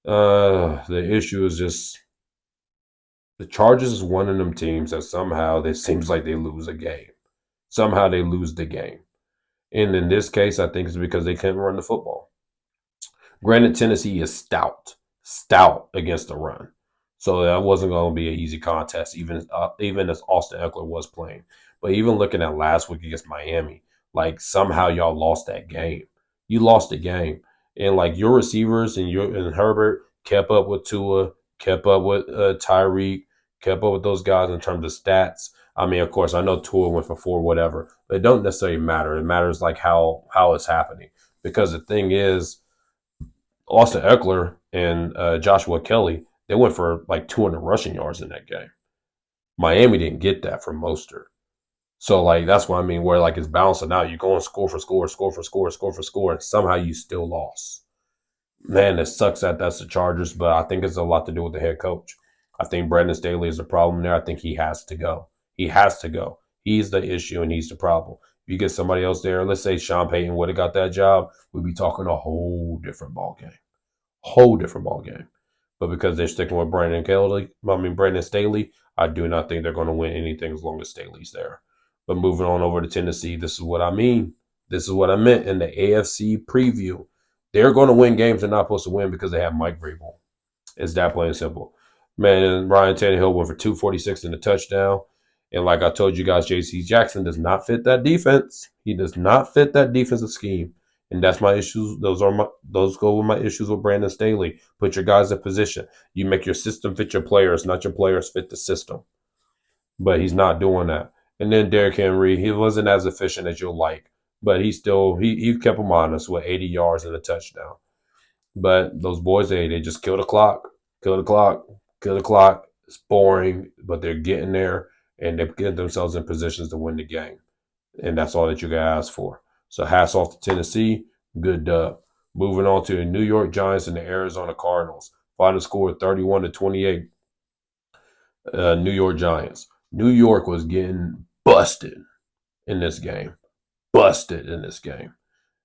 The issue is just the Chargers is one of them teams that somehow it seems like they lose a game. Somehow they lose the game. And in this case, I think it's because they can't run the football. Granted, Tennessee is stout against the run. So that wasn't going to be an easy contest, even as Austin Eckler was playing. But even looking at last week against Miami, like somehow y'all lost that game. You lost the game. And like your receivers and Herbert kept up with Tua, kept up with Tyreek, kept up with those guys in terms of stats. I mean, of course, I know Tua went for 4, whatever, but it don't necessarily matter. It matters like how it's happening. Because the thing is, Austin Eckler and Joshua Kelly, they went for like 200 rushing yards in that game. Miami didn't get that from Mostert. So, like, that's what I mean, where, like, it's balancing out. You go and score for score, and somehow you still lost. Man, it sucks that that's the Chargers, but I think it's a lot to do with the head coach. I think Brandon Staley is the problem there. I think he has to go. He has to go. He's the issue, and he's the problem. If you get somebody else there, let's say Sean Payton would have got that job, we'd be talking a whole different ballgame. But because they're sticking with Brandon Staley, I do not think they're going to win anything as long as Staley's there. But moving on over to Tennessee, this is what I mean. This is what I meant in the AFC preview. They're going to win games they're not supposed to win because they have Mike Vrabel. It's that plain and simple. Man, and Ryan Tannehill went for 246 and a touchdown. And like I told you guys, J.C. Jackson does not fit that defense. He does not fit that defensive scheme. And that's my issues. Those go with my issues with Brandon Staley. Put your guys in position. You make your system fit your players, not your players fit the system. But he's not doing that. And then Derrick Henry, he wasn't as efficient as you'll like, but he kept him honest with 80 yards and a touchdown. But those boys, they just kill the clock, kill the clock, kill the clock. It's boring, but they're getting there and they get themselves in positions to win the game. And that's all that you can ask for. So hats off to Tennessee. Good dub. Moving on to the New York Giants and the Arizona Cardinals. Final score 31-28. New York Giants. New York was getting busted in this game. Busted in this game.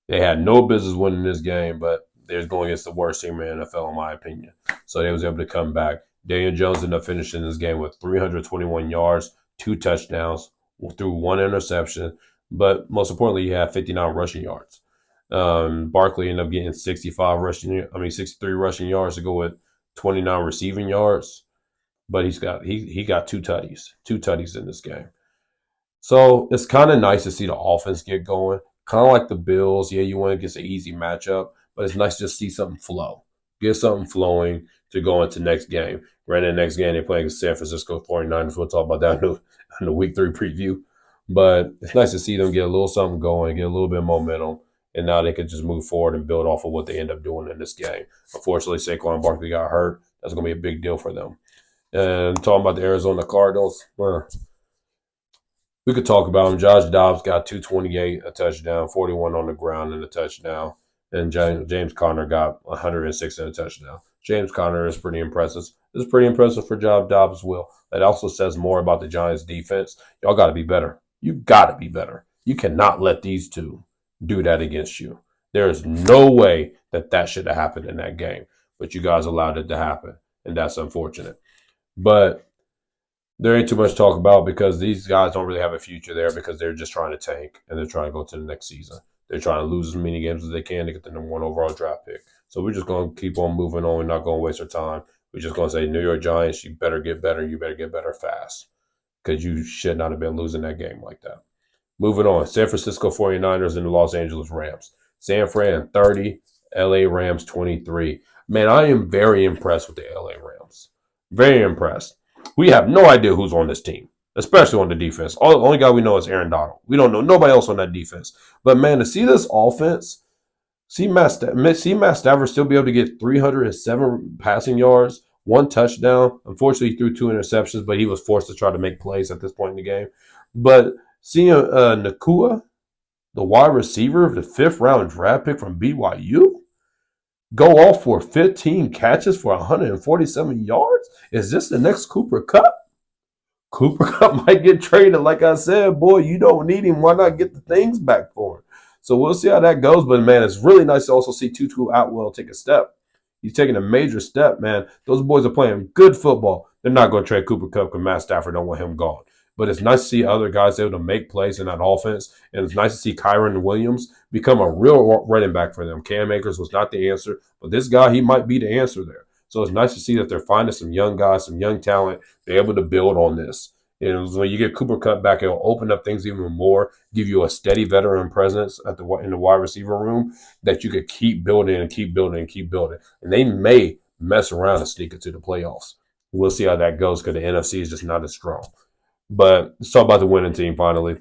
They had no business winning this game, but they're going against the worst team in the NFL, in my opinion. So they was able to come back. Daniel Jones ended up finishing this game with 321 yards, 2 touchdowns, threw 1 interception, but most importantly, he had 59 rushing yards. Barkley ended up getting 63 rushing yards to go with 29 receiving yards, but he got 2 tutties in this game. So it's kind of nice to see the offense get going. Kind of like the Bills. Yeah, you want to get an easy matchup, but it's nice to just see something flow. Get something flowing to go into next game. Right in the next game, they're playing against San Francisco 49ers. We'll talk about that in the week 3 preview. But it's nice to see them get a little something going, get a little bit of momentum, and now they can just move forward and build off of what they end up doing in this game. Unfortunately, Saquon Barkley got hurt. That's going to be a big deal for them. And talking about the Arizona Cardinals, we could talk about him. Josh Dobbs got 228, a touchdown, 41 on the ground and a touchdown. And James Conner got 106 and a touchdown. James Conner is pretty impressive. It's pretty impressive for Josh Dobbs as well. That also says more about the Giants' defense. Y'all got to be better. You got to be better. You cannot let these two do that against you. There is no way that should have happened in that game. But you guys allowed it to happen. And that's unfortunate. But there ain't too much to talk about because these guys don't really have a future there because they're just trying to tank and they're trying to go to the next season. They're trying to lose as many games as they can to get the number 1 overall draft pick. So we're just going to keep on moving on. We're not going to waste our time. We're just going to say, New York Giants, you better get better. You better get better fast because you should not have been losing that game like that. Moving on, San Francisco 49ers and the Los Angeles Rams. San Fran 30, LA Rams 23. Man, I am very impressed with the LA Rams. Very impressed. We have no idea who's on this team, especially on the defense. The only guy we know is Aaron Donald. We don't know nobody else on that defense. But, man, to see this offense, see Matt Stafford still be able to get 307 passing yards, 1 touchdown. Unfortunately, he threw 2 interceptions, but he was forced to try to make plays at this point in the game. But seeing Nakua, the wide receiver, the 5th-round draft pick from BYU, go off for 15 catches for 147 yards? Is this the next Cooper Kupp? Cooper Kupp might get traded. Like I said, boy, you don't need him. Why not get the things back for him? So we'll see how that goes. But, man, it's really nice to also see Tutu Atwell take a step. He's taking a major step, man. Those boys are playing good football. They're not going to trade Cooper Kupp because Matt Stafford don't want him gone. But it's nice to see other guys able to make plays in that offense. And it's nice to see Kyron Williams become a real running back for them. Cam Akers was not the answer, but this guy, he might be the answer there. So it's nice to see that they're finding some young guys, some young talent. They're able to build on this. And when you get Cooper Kupp back, it'll open up things even more, give you a steady veteran presence in the wide receiver room that you could keep building and keep building and keep building. And they may mess around and sneak into the playoffs. We'll see how that goes because the NFC is just not as strong. But let's talk about the winning team finally.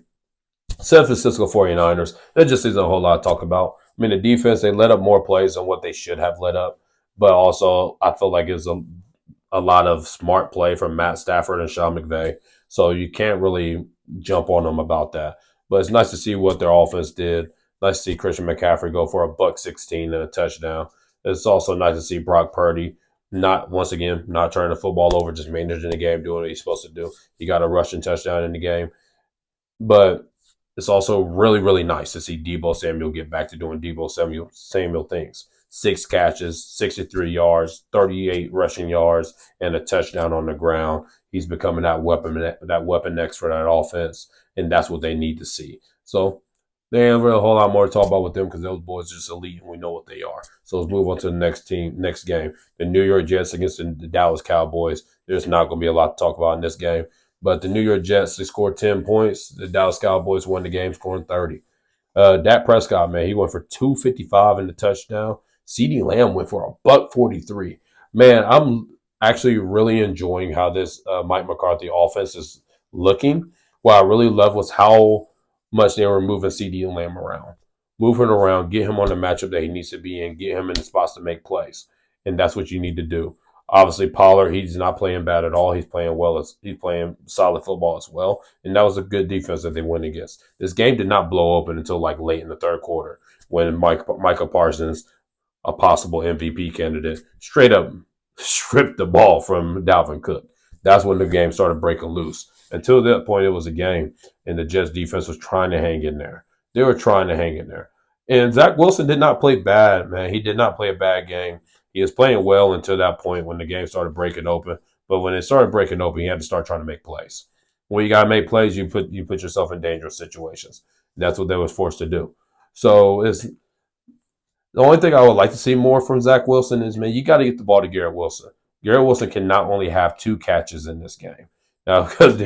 San Francisco 49ers. There just isn't a whole lot to talk about. I mean, the defense, they let up more plays than what they should have let up. But also, I feel like it's a lot of smart play from Matt Stafford and Sean McVay. So you can't really jump on them about that. But it's nice to see what their offense did. Nice to see Christian McCaffrey go for a $116 and a touchdown. It's also nice to see Brock Purdy not turning the football over, just managing the game, doing what he's supposed to do. He got a rushing touchdown in the game. But it's also really, really nice to see Deebo Samuel get back to doing Deebo Samuel things. 6 catches, 63 yards, 38 rushing yards, and a touchdown on the ground. He's becoming that weapon next for that offense, and that's what they need to see. So there ain't really a whole lot more to talk about with them because those boys are just elite, and we know what they are. So let's move on to the next game. The New York Jets against the Dallas Cowboys. There's not going to be a lot to talk about in this game. But the New York Jets, they scored 10 points. The Dallas Cowboys won the game scoring 30. Dak Prescott, man, he went for 255 in the touchdown. CeeDee Lamb went for a buck 43. Man, I'm actually really enjoying how this Mike McCarthy offense is looking. What I really love was how much they were moving CeeDee Lamb around. Moving around, get him on the matchup that he needs to be in, get him in the spots to make plays. And that's what you need to do. Obviously, Pollard, he's not playing bad at all. He's playing well. He's playing solid football as well. And that was a good defense that they went against. This game did not blow open until like late in the third quarter when Micah Parsons, a possible MVP candidate, straight up stripped the ball from Dalvin Cook. That's when the game started breaking loose. Until that point, it was a game, and the Jets defense was trying to hang in there. They were trying to hang in there. And Zach Wilson did not play bad, man. He did not play a bad game. He was playing well until that point when the game started breaking open. But when it started breaking open, he had to start trying to make plays. When you gotta make plays, you put yourself in dangerous situations. That's what they was forced to do. So it's the only thing I would like to see more from Zach Wilson is, man, you got to get the ball to Garrett Wilson. Garrett Wilson can not only have 2 catches in this game. Now, because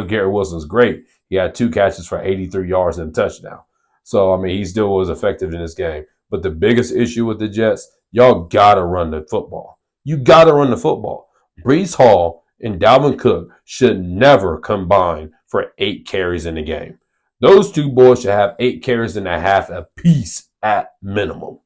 Garrett Wilson's great, he had 2 catches for 83 yards and a touchdown. So, I mean, he still was effective in this game. But the biggest issue with the Jets, y'all got to run the football. You got to run the football. Breece Hall and Dalvin Cook should never combine for 8 carries in the game. Those 2 boys should have 8 carries and a half apiece at minimum.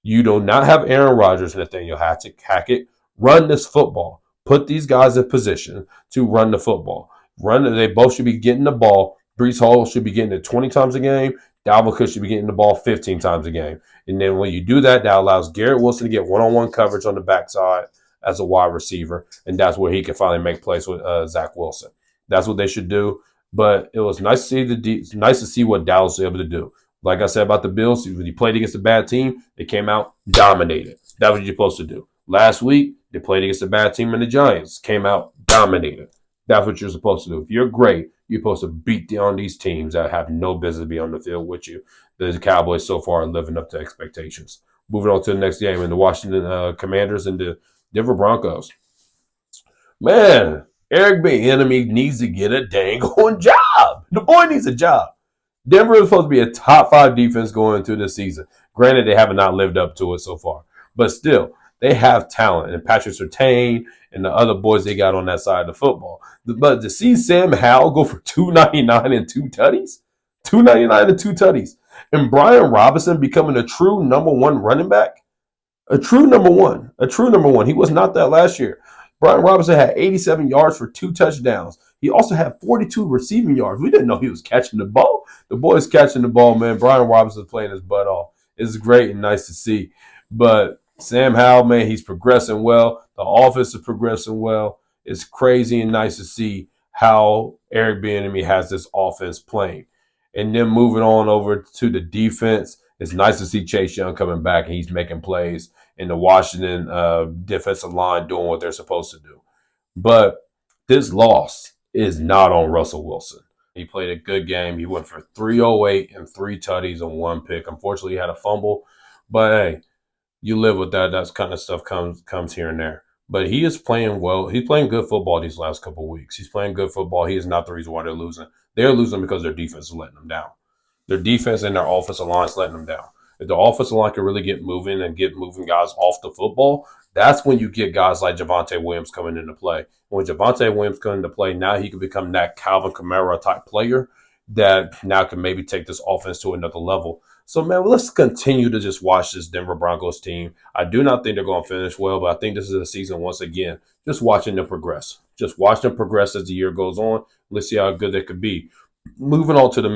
You do not have Aaron Rodgers, Nathaniel Hackett. Run this football. Put these guys in position to run the football. They both should be getting the ball. Breece Hall should be getting it 20 times a game. Dalvin Cook should be getting the ball 15 times a game. And then when you do that, that allows Garrett Wilson to get one-on-one coverage on the backside as a wide receiver, and that's where he can finally make plays with Zach Wilson. That's what they should do. But it was nice to see what Dallas was able to do. Like I said about the Bills, when you played against a bad team, they came out dominated. That's what you're supposed to do. Last week, they played against a bad team, and the Giants came out dominated. That's what you're supposed to do. If you're great, you're supposed to beat down these teams that have no business to be on the field with you. The Cowboys so far are living up to expectations. Moving on to the next game, in the Washington Commanders and the Denver Broncos. Man, Eric Bieniemy needs to get a dang on job. The boy needs a job. Denver is supposed to be a top 5 defense going into this season. Granted, they have not lived up to it so far. But still, they have talent. And Patrick Surtain and the other boys they got on that side of the football. But to see Sam Howell go for $299 and 2 tutties? $299 and 2 tutties. And Brian Robinson becoming a true number 1 running back? A true number one. A true number 1. He was not that last year. Brian Robinson had 87 yards for 2 touchdowns. He also had 42 receiving yards. We didn't know he was catching the ball. The boy's catching the ball, man. Brian Robinson playing his butt off. It's great and nice to see. But Sam Howell, man, he's progressing well. The offense is progressing well. It's crazy and nice to see how Eric Bieniemy has this offense playing. And then moving on over to the defense, it's nice to see Chase Young coming back and he's making plays, and the Washington defensive line doing what they're supposed to do. But this loss is not on Russell Wilson. He played a good game. He went for 308 and 3 tutties and 1 pick. Unfortunately, he had a fumble. But, hey, you live with that. That kind of stuff comes here and there. But he is playing well. He's playing good football these last couple of weeks. He's playing good football. He is not the reason why they're losing. They're losing because their defense is letting them down. Their defense and their offensive line is letting them down. If the offensive line can really get moving and get moving guys off the football, that's when you get guys like Javonte Williams coming into play. When Javonte Williams comes into play, now he can become that Calvin Kamara type player that now can maybe take this offense to another level. So, man, let's continue to just watch this Denver Broncos team. I do not think they're going to finish well, but I think this is a season, once again, just watching them progress. Just watch them progress as the year goes on. Let's see how good they could be. Moving on to the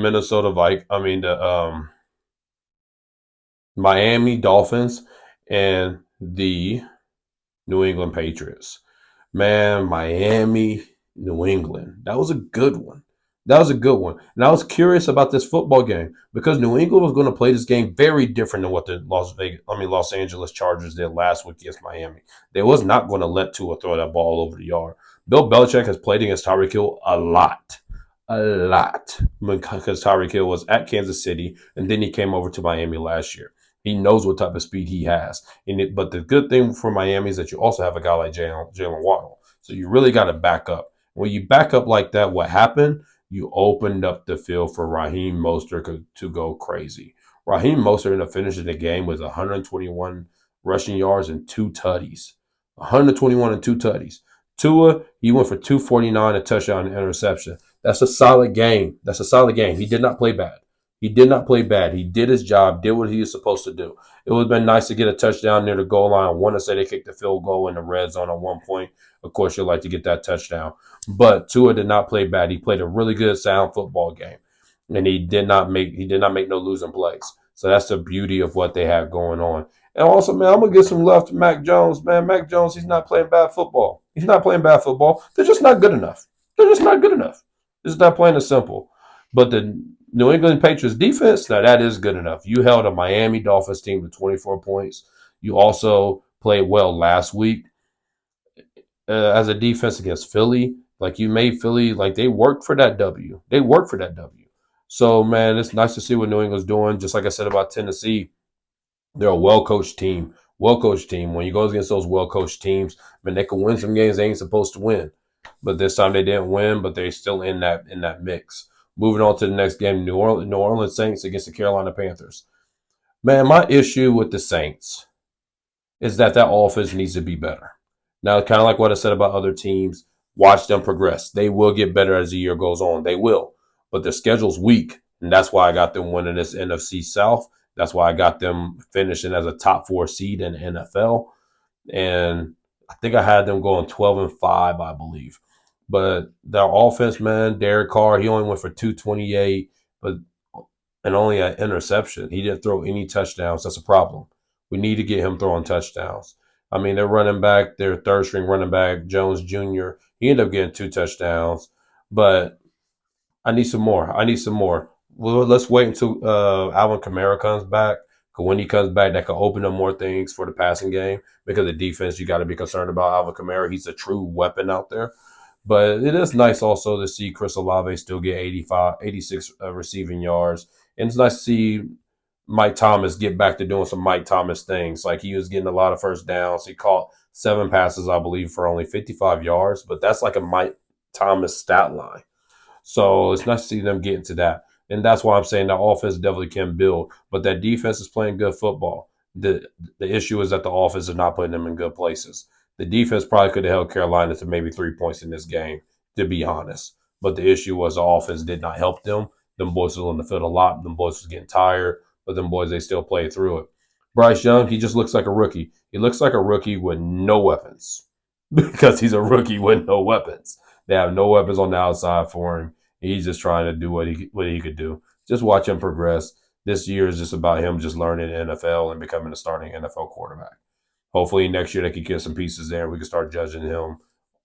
Miami Dolphins and the New England Patriots. Man, Miami, New England. That was a good one. That was a good one. And I was curious about this football game because New England was going to play this game very different than what the Los Angeles Chargers did last week against Miami. They was not going to let Tua throw that ball over the yard. Bill Belichick has played against Tyreek Hill a lot. Because Tyreek Hill was at Kansas City, and then he came over to Miami last year. He knows what type of speed he has. But the good thing for Miami is that you also have a guy like Jalen Waddle. So you really got to back up. When you back up like that, what happened? you opened up the field for Raheem Mostert to go crazy. Raheem Mostert ended up finishing the game with 121 rushing yards and 2 tutties. 121 and 2 tutties. Tua, he went for 249, a touchdown and interception. That's a solid game. That's a solid game. He did not play bad. He did not play bad. He did his job, did what he was supposed to do. It would have been nice to get a touchdown near the goal line. I want to say they kicked the field goal in the red zone at one point. Of course, you'd like to get that touchdown. But Tua did not play bad. He played a really good, sound football game, and he did not make no losing plays. So that's the beauty of what they have going on. And also, man, I'm gonna give some love to Mac Jones. Man, Mac Jones, he's not playing bad football. He's not playing bad football. They're just not good enough. They're just not good enough. It's not plain and simple. But the New England Patriots defense, now that is good enough. You held a Miami Dolphins team to 24 points. You also played well last week as a defense against Philly. Like you made Philly, like they worked for that W. They worked for that W. So man, it's nice to see what New England's doing. Just like I said about Tennessee, they're a well coached team. Well coached team. When you go against those well coached teams, man, they can win some games they ain't supposed to win. But this time they didn't win, but they're still in that mix. Moving on to the next game, New Orleans Saints against the Carolina Panthers. Man, my issue with the Saints is that offense needs to be better. Now, kind of like what I said about other teams, watch them progress. They will get better as the year goes on. They will. But their schedule's weak, and that's why I got them winning this NFC South. That's why I got them finishing as a top 4 seed in the NFL. And I think I had them going 12-5, I believe. But their offense, man, Derek Carr, he only went for 228, but and only an interception. He didn't throw any touchdowns. That's a problem. We need to get him throwing touchdowns. I mean, their running back, their third string running back, Jones Jr., he ended up getting 2 touchdowns. But I need some more. I need some more. Well, let's wait until Alvin Kamara comes back. Because when he comes back, that can open up more things for the passing game. Because the defense, you got to be concerned about Alvin Kamara. He's a true weapon out there. But it is nice also to see Chris Olave still get 85, 86 receiving yards. And it's nice to see Mike Thomas get back to doing some Mike Thomas things. Like he was getting a lot of first downs. He caught 7 passes, I believe, for only 55 yards. But that's like a Mike Thomas stat line. So it's nice to see them get into that. And that's why I'm saying that offense definitely can build. But that defense is playing good football. The issue is that the offense is not putting them in good places. The defense probably could have held Carolina to maybe 3 points in this game, to be honest. But the issue was the offense did not help them. Them boys was on the field a lot. Them boys was getting tired. But them boys, they still played through it. Bryce Young, he just looks like a rookie. He looks like a rookie with no weapons because he's a rookie with no weapons. They have no weapons on the outside for him. He's just trying to do what he could do. Just watch him progress. This year is just about him just learning the NFL and becoming a starting NFL quarterback. Hopefully next year they can get some pieces there. We can start judging him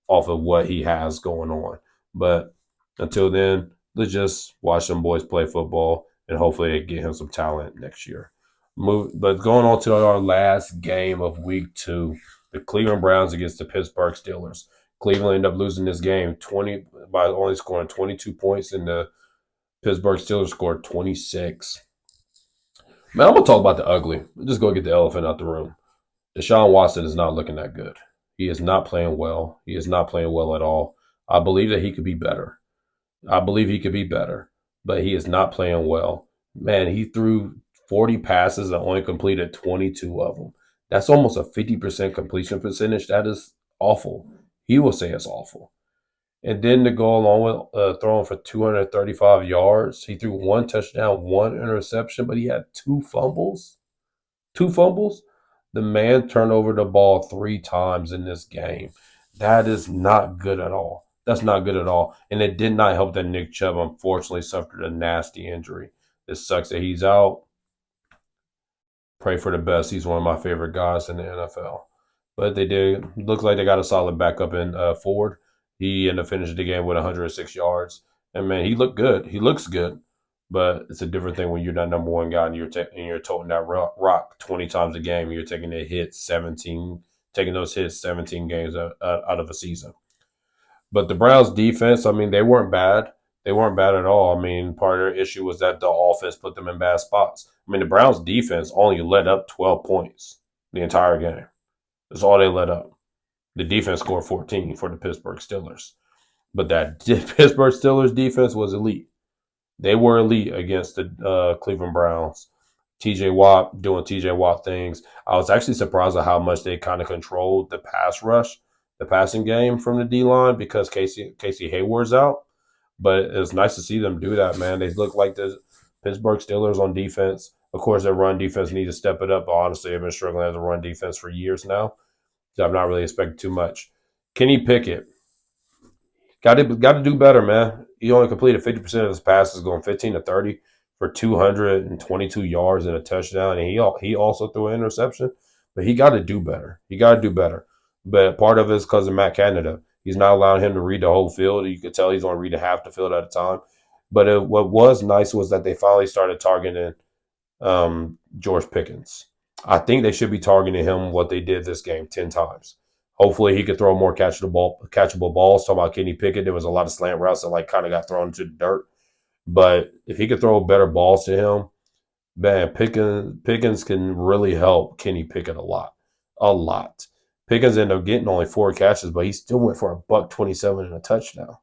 off of what he has going on. But until then, let's just watch them boys play football and hopefully they get him some talent next year. But going on to our last game of week 2, the Cleveland Browns against the Pittsburgh Steelers. Cleveland ended up losing this game by only scoring 22 points, and the Pittsburgh Steelers scored 26. Man, I'm gonna talk about the ugly. Just go get the elephant out the room. Deshaun Watson is not looking that good. He is not playing well. He is not playing well at all. I believe that he could be better. I believe he could be better, but he is not playing well. Man, he threw 40 passes and only completed 22 of them. That's almost a 50% completion percentage. That is awful. He will say it's awful. And then to go along with throwing for 235 yards, he threw 1 touchdown, 1 interception, but he had 2 fumbles. 2 fumbles. The man turned over the ball 3 times in this game. That is not good at all. That's not good at all. And it did not help that Nick Chubb unfortunately suffered a nasty injury. It sucks that he's out. Pray for the best. He's one of my favorite guys in the NFL. But they did. Looks like they got a solid backup in Ford. He ended up finishing the game with 106 yards. And, man, he looked good. He looks good. But it's a different thing when you're that number one guy and you're toting that rock 20 times a game and you're taking those hits 17 games out of a season. But the Browns defense, I mean, they weren't bad. They weren't bad at all. I mean, part of their issue was that the offense put them in bad spots. I mean, the Browns defense only let up 12 points the entire game. That's all they let up. The defense scored 14 for the Pittsburgh Steelers. But that Pittsburgh Steelers defense was elite. They were elite against the Cleveland Browns. TJ Watt doing TJ Watt things. I was actually surprised at how much they kind of controlled the pass rush, the passing game from the D line because Casey Hayward's out. But it was nice to see them do that, man. They look like the Pittsburgh Steelers on defense. Of course, their run defense needs to step it up. But honestly, they've been struggling as a run defense for years now. So I'm not really expecting too much. Kenny Pickett, got to do better, man. He only completed 50% of his passes, going 15 to 30 for 222 yards and a touchdown, and he also threw an interception. But he got to do better. He got to do better. But part of it is because of Matt Canada. He's not allowing him to read the whole field. You could tell he's only reading half the field at a time. But what was nice was that they finally started targeting George Pickens. I think they should be targeting him what they did this game 10 times. Hopefully he could throw more catchable balls. Talking about Kenny Pickett, there was a lot of slant routes that like kind of got thrown into the dirt. But if he could throw better balls to him, man, Pickens can really help Kenny Pickett a lot. A lot. Pickens ended up getting only 4 catches, but he still went for a $127 and a touchdown.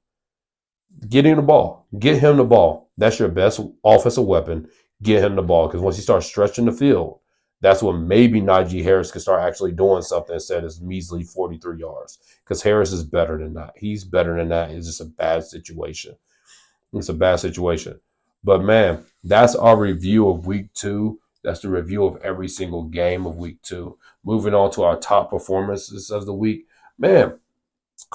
Get him the ball. Get him the ball. That's your best offensive weapon. Get him the ball. Because once he starts stretching the field, that's when maybe Najee Harris can start actually doing something instead of his measly 43 yards. Because Harris is better than that. He's better than that. It's just a bad situation. It's a bad situation. But man, that's our review of week 2. That's the review of every single game of week 2. Moving on to our top performances of the week. Man,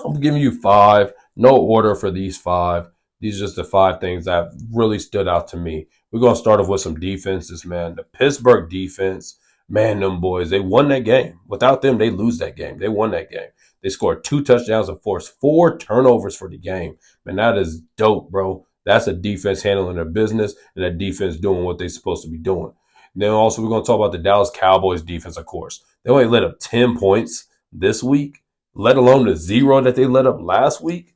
I'm giving you 5. No order for these 5. These are just the 5 things that really stood out to me. We're going to start off with some defenses, man. The Pittsburgh defense, man, them boys, they won that game. Without them, they lose that game. They won that game. They scored 2 touchdowns and forced 4 turnovers for the game. Man, that is dope, bro. That's a defense handling their business and a defense doing what they're supposed to be doing. And then also, we're going to talk about the Dallas Cowboys defense, of course. They only let up 10 points this week, let alone the 0 that they let up last week.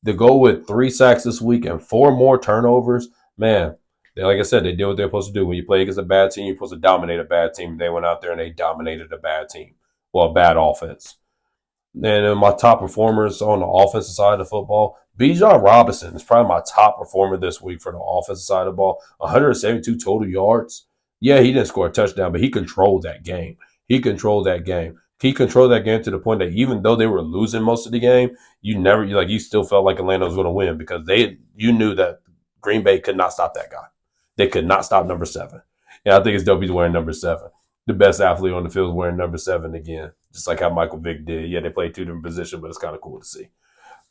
To go with 3 sacks this week and 4 more turnovers, man, like I said, they did what they're supposed to do. When you play against a bad team, you're supposed to dominate a bad team. They went out there and they dominated a bad team. Well, a bad offense. And my top performers on the offensive side of the football, Bijan Robinson is probably my top performer this week for the offensive side of the ball. 172 total yards. Yeah, he didn't score a touchdown, but he controlled that game. He controlled that game. He controlled that game to the point that even though they were losing most of the game, you still felt like Atlanta was going to win because you knew that Green Bay could not stop that guy. They could not stop number 7. And I think it's dope he's wearing number 7. The best athlete on the field is wearing number 7 again, just like how Michael Vick did. Yeah, they played 2 different positions, but it's kind of cool to see.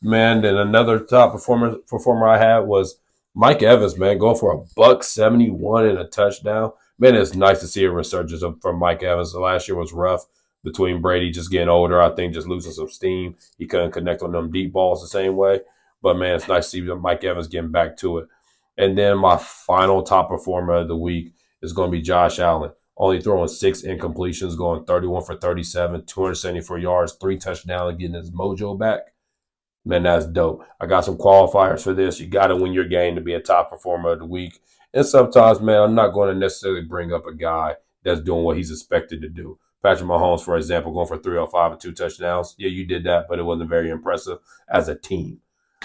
Man, then another top performer I had was Mike Evans, man, going for a $171 and a touchdown. Man, it's nice to see a resurgence from Mike Evans. The last year was rough between Brady just getting older, I think just losing some steam. He couldn't connect on them deep balls the same way. But, man, it's nice to see Mike Evans getting back to it. And then my final top performer of the week is going to be Josh Allen. Only throwing 6 incompletions, going 31 for 37, 274 yards, 3 touchdowns, getting his mojo back. Man, that's dope. I got some qualifiers for this. You got to win your game to be a top performer of the week. And sometimes, man, I'm not going to necessarily bring up a guy that's doing what he's expected to do. Patrick Mahomes, for example, going for 305 and 2 touchdowns. Yeah, you did that, but it wasn't very impressive as a team.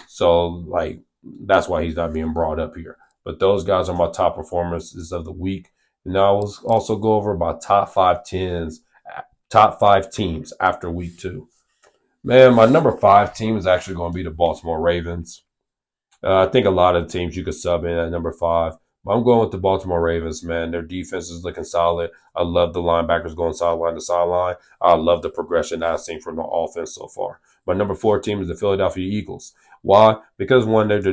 So, like, that's why he's not being brought up here. But those guys are my top performances of the week. And I will also go over my top 5 teams after week 2. Man, my number 5 team is actually going to be the Baltimore Ravens. I think a lot of the teams you could sub in at number 5. But I'm going with the Baltimore Ravens, man. Their defense is looking solid. I love the linebackers going sideline to sideline. I love the progression that I've seen from the offense so far. My number 4 team is the Philadelphia Eagles. Why? Because, one, they're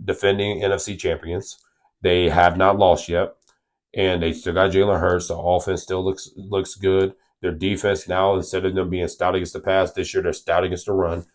defending NFC champions. They have not lost yet. And they still got Jalen Hurts. The offense still looks good. Their defense now, instead of them being stout against the pass, this year they're stout against the run.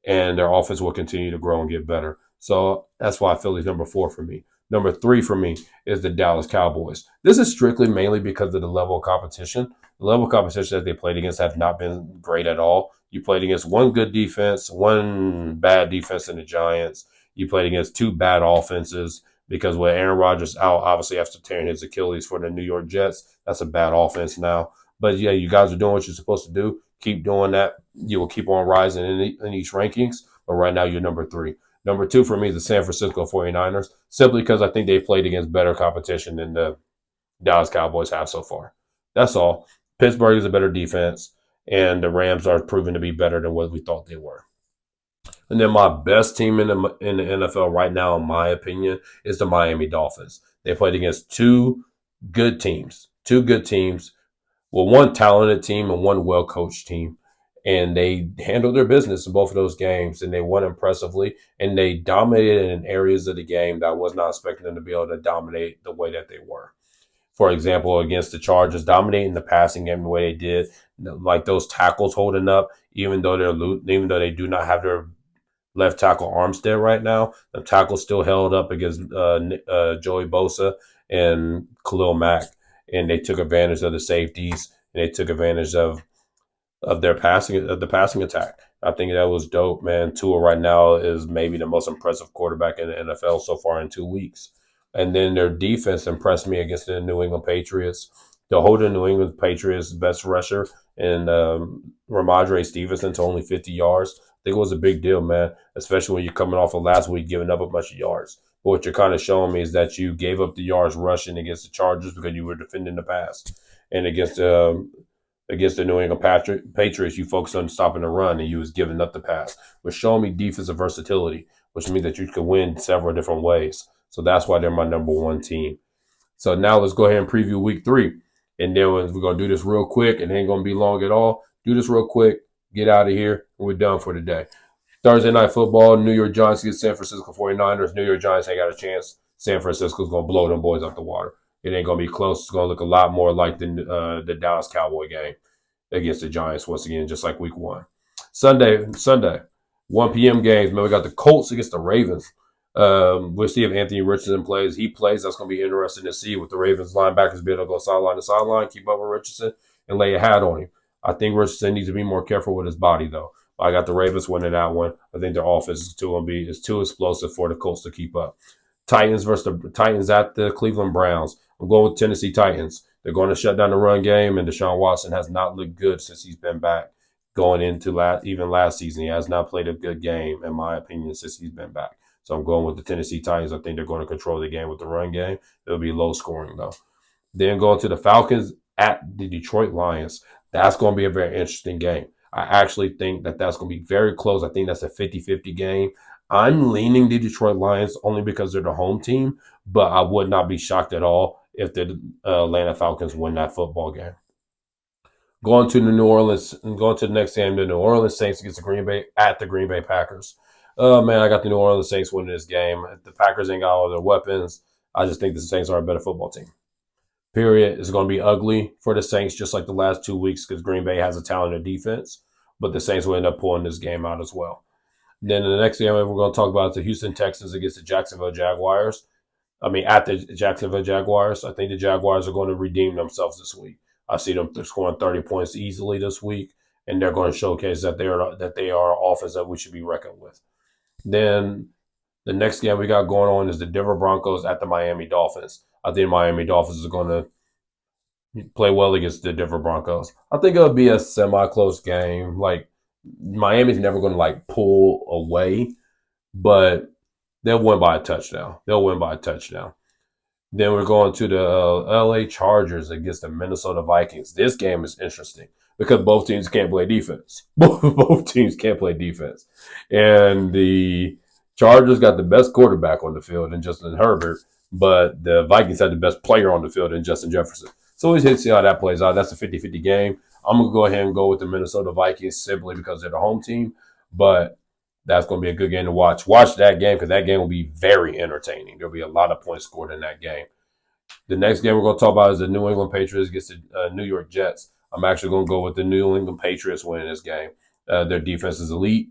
And their offense will continue to grow and get better. So that's why Philly's number 4 for me. Number 3 for me is the Dallas Cowboys. This is strictly mainly because of the level of competition. The level of competition that they played against have not been great at all. You played against one good defense, one bad defense in the Giants. You played against 2 bad offenses because with Aaron Rodgers out, obviously after tearing his Achilles for the New York Jets, that's a bad offense now. But, yeah, you guys are doing what you're supposed to do. Keep doing that. You will keep on rising in each rankings. But right now, you're number 3. Number 2 for me is the San Francisco 49ers, simply because I think they played against better competition than the Dallas Cowboys have so far. That's all. Pittsburgh is a better defense, and the Rams are proven to be better than what we thought they were. And then my best team in the NFL right now, in my opinion, is the Miami Dolphins. They played against good teams, two good teams, well, one talented team and one well coached team. And they handled their business in both of those games, and they won impressively. And they dominated in areas of the game that I was not expecting them to be able to dominate the way that they were. For example, against the Chargers, dominating the passing game the way they did, like those tackles holding up, even though they do not have their left tackle Armstead right now. The tackle still held up against Joey Bosa and Khalil Mack, and they took advantage of the safeties, and they took advantage of the passing attack. I think that was dope, man. Tua right now is maybe the most impressive quarterback in the NFL so far in 2 weeks. And then their defense impressed me against the New England Patriots. To hold the New England Patriots' best rusher and Ramondre Stevenson to only 50 yards, I think it was a big deal, man, especially when you're coming off of last week giving up a bunch of yards. But what you're kind of showing me is that you gave up the yards rushing against the Chargers because you were defending the pass. And against the New England Patriots, you focused on stopping the run and you was giving up the pass, which showing me defensive versatility, which means that you can win several different ways. So that's why they're my number 1 team. So now let's go ahead and preview week 3. And then we're going to do this real quick. It ain't going to be long at all. Do this real quick. Get out of here. And we're done for today. Thursday Night Football, New York Giants against San Francisco 49ers. New York Giants ain't got a chance. San Francisco's going to blow them boys out the water. It ain't going to be close. It's going to look a lot more like the Dallas Cowboy game against the Giants once again, just like week 1. Sunday, 1 p.m. games. Man, we got the Colts against the Ravens. We'll see if Anthony Richardson plays. He plays. That's going to be interesting to see with the Ravens linebackers being able to go sideline to sideline, keep up with Richardson, and lay a hat on him. I think Richardson needs to be more careful with his body, though. I got the Ravens winning that one. I think their offense is too explosive for the Colts to keep up. Titans at the Cleveland Browns. I'm going with Tennessee Titans. They're going to shut down the run game, and Deshaun Watson has not looked good since he's been back. Going into even last season, he has not played a good game, in my opinion, since he's been back. So I'm going with the Tennessee Titans. I think they're going to control the game with the run game. It'll be low scoring, though. Then going to the Falcons at the Detroit Lions. That's going to be a very interesting game. I actually think that's going to be very close. I think that's a 50-50 game. I'm leaning the Detroit Lions only because they're the home team, but I would not be shocked at all if the Atlanta Falcons win that football game. Going to the next game, the New Orleans Saints against the Green Bay Packers. Oh, man, I got the New Orleans Saints winning this game. The Packers ain't got all their weapons. I just think the Saints are a better football team. Period. It's going to be ugly for the Saints just like the last 2 weeks because Green Bay has a talented defense, but the Saints will end up pulling this game out as well. Then the next game we're going to talk about is the Houston Texans against the Jacksonville Jaguars. At the Jacksonville Jaguars. I think the Jaguars are going to redeem themselves this week. I see them scoring 30 points easily this week, and they're going to showcase that they are an offense that we should be reckoned with. Then the next game we got going on is the Denver Broncos at the Miami Dolphins. I think Miami Dolphins are going to play well against the Denver Broncos. I think it'll be a semi-close game. Like, Miami's never going to, pull away, but they'll win by a touchdown. Then we're going to the LA Chargers against the Minnesota Vikings. This game is interesting because both teams can't play defense. Both teams can't play defense. And the Chargers got the best quarterback on the field in Justin Herbert, but the Vikings had the best player on the field in Justin Jefferson. So we'll see how that plays out. That's a 50-50 game. I'm going to go ahead and go with the Minnesota Vikings simply because they're the home team, but that's going to be a good game to watch. Watch that game because that game will be very entertaining. There'll be a lot of points scored in that game. The next game we're going to talk about is the New England Patriots against the New York Jets. I'm actually going to go with the New England Patriots winning this game. Their defense is elite,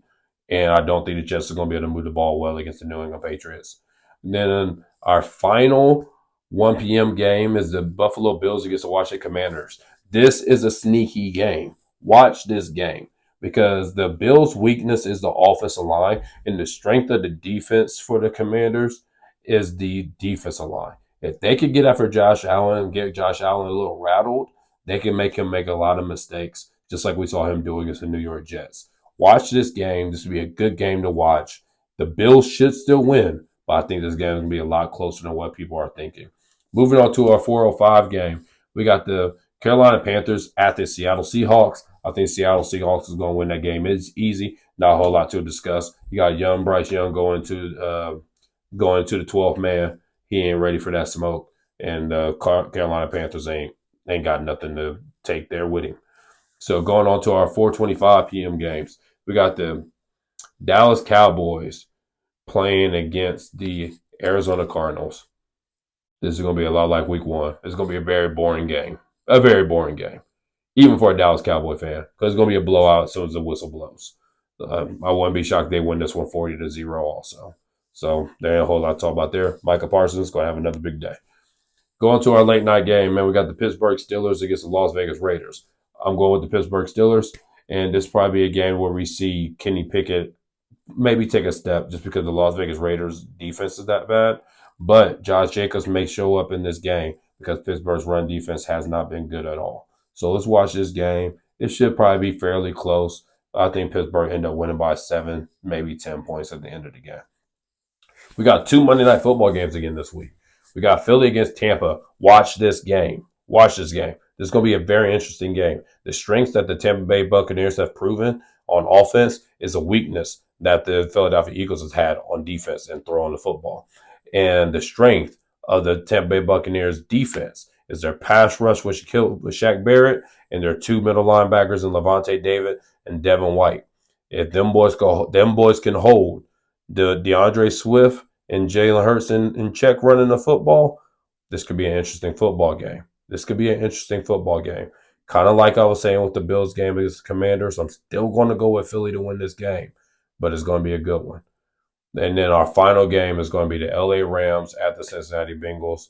and I don't think the Jets are going to be able to move the ball well against the New England Patriots. And then our final 1 p.m. game is the Buffalo Bills against the Washington Commanders. This is a sneaky game. Watch this game because the Bills' weakness is the offensive line, and the strength of the defense for the Commanders is the defensive line. If they could get after Josh Allen and get Josh Allen a little rattled, they can make him make a lot of mistakes, just like we saw him do against the New York Jets. Watch this game. This will be a good game to watch. The Bills should still win, but I think this game is going to be a lot closer than what people are thinking. Moving on to our 4:05 game, we got the Carolina Panthers at the Seattle Seahawks. I think Seattle Seahawks is going to win that game. It's easy, not a whole lot to discuss. You got young Bryce Young going to the 12th man. He ain't ready for that smoke, and Carolina Panthers ain't got nothing to take there with him. So going on to our 4:25 p.m. games, we got the Dallas Cowboys playing against the Arizona Cardinals. This is going to be a lot like week one. It's going to be a very boring game. A very boring game, even for a Dallas Cowboy fan, because it's going to be a blowout as soon as the whistle blows. I wouldn't be shocked if they win this one 40-0 also. So there ain't a whole lot to talk about there. Micah Parsons is going to have another big day. Going to our late night game, man, we got the Pittsburgh Steelers against the Las Vegas Raiders. I'm going with the Pittsburgh Steelers, and this probably be a game where we see Kenny Pickett maybe take a step just because the Las Vegas Raiders defense is that bad. But Josh Jacobs may show up in this game because Pittsburgh's run defense has not been good at all. So let's watch this game. It should probably be fairly close. I think Pittsburgh end up winning by 7, maybe 10 points at the end of the game. We got 2 Monday Night Football games again this week. We got Philly against Tampa. Watch this game. Watch this game. This is going to be a very interesting game. The strengths that the Tampa Bay Buccaneers have proven on offense is a weakness that the Philadelphia Eagles has had on defense and throwing the football. And the strength of the Tampa Bay Buccaneers defense is their pass rush with Shaq Barrett and their 2 middle linebackers in Levante David and Devin White. If them boys can hold the Deandre Swift and Jalen Hurts in check running the football, this could be an interesting football game. Kind of like I was saying with the Bills game against the Commanders, I'm still going to go with Philly to win this game, but it's going to be a good one. And then our final game is going to be the LA Rams at the Cincinnati Bengals.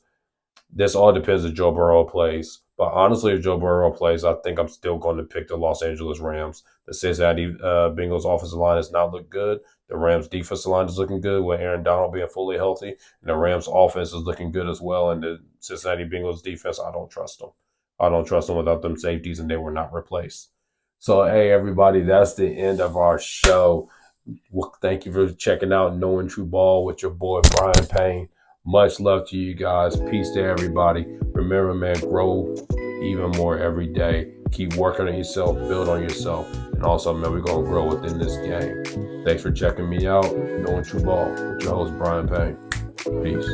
This all depends if Joe Burrow plays. But honestly, if Joe Burrow plays, I think I'm still going to pick the Los Angeles Rams. The Cincinnati Bengals offensive line has not looked good. The Rams defensive line is looking good with Aaron Donald being fully healthy. And the Rams offense is looking good as well. And the Cincinnati Bengals defense, I don't trust them. I don't trust them without them safeties, and they were not replaced. So, hey, everybody, that's the end of our show. Well, thank you for checking out Knowing True Ball with your boy, Brian Payne. Much love to you guys. Peace to everybody. Remember, man, grow even more every day. Keep working on yourself, build on yourself. And also, man, we're going to grow within this game. Thanks for checking me out. Knowing True Ball with your host, Brian Payne. Peace.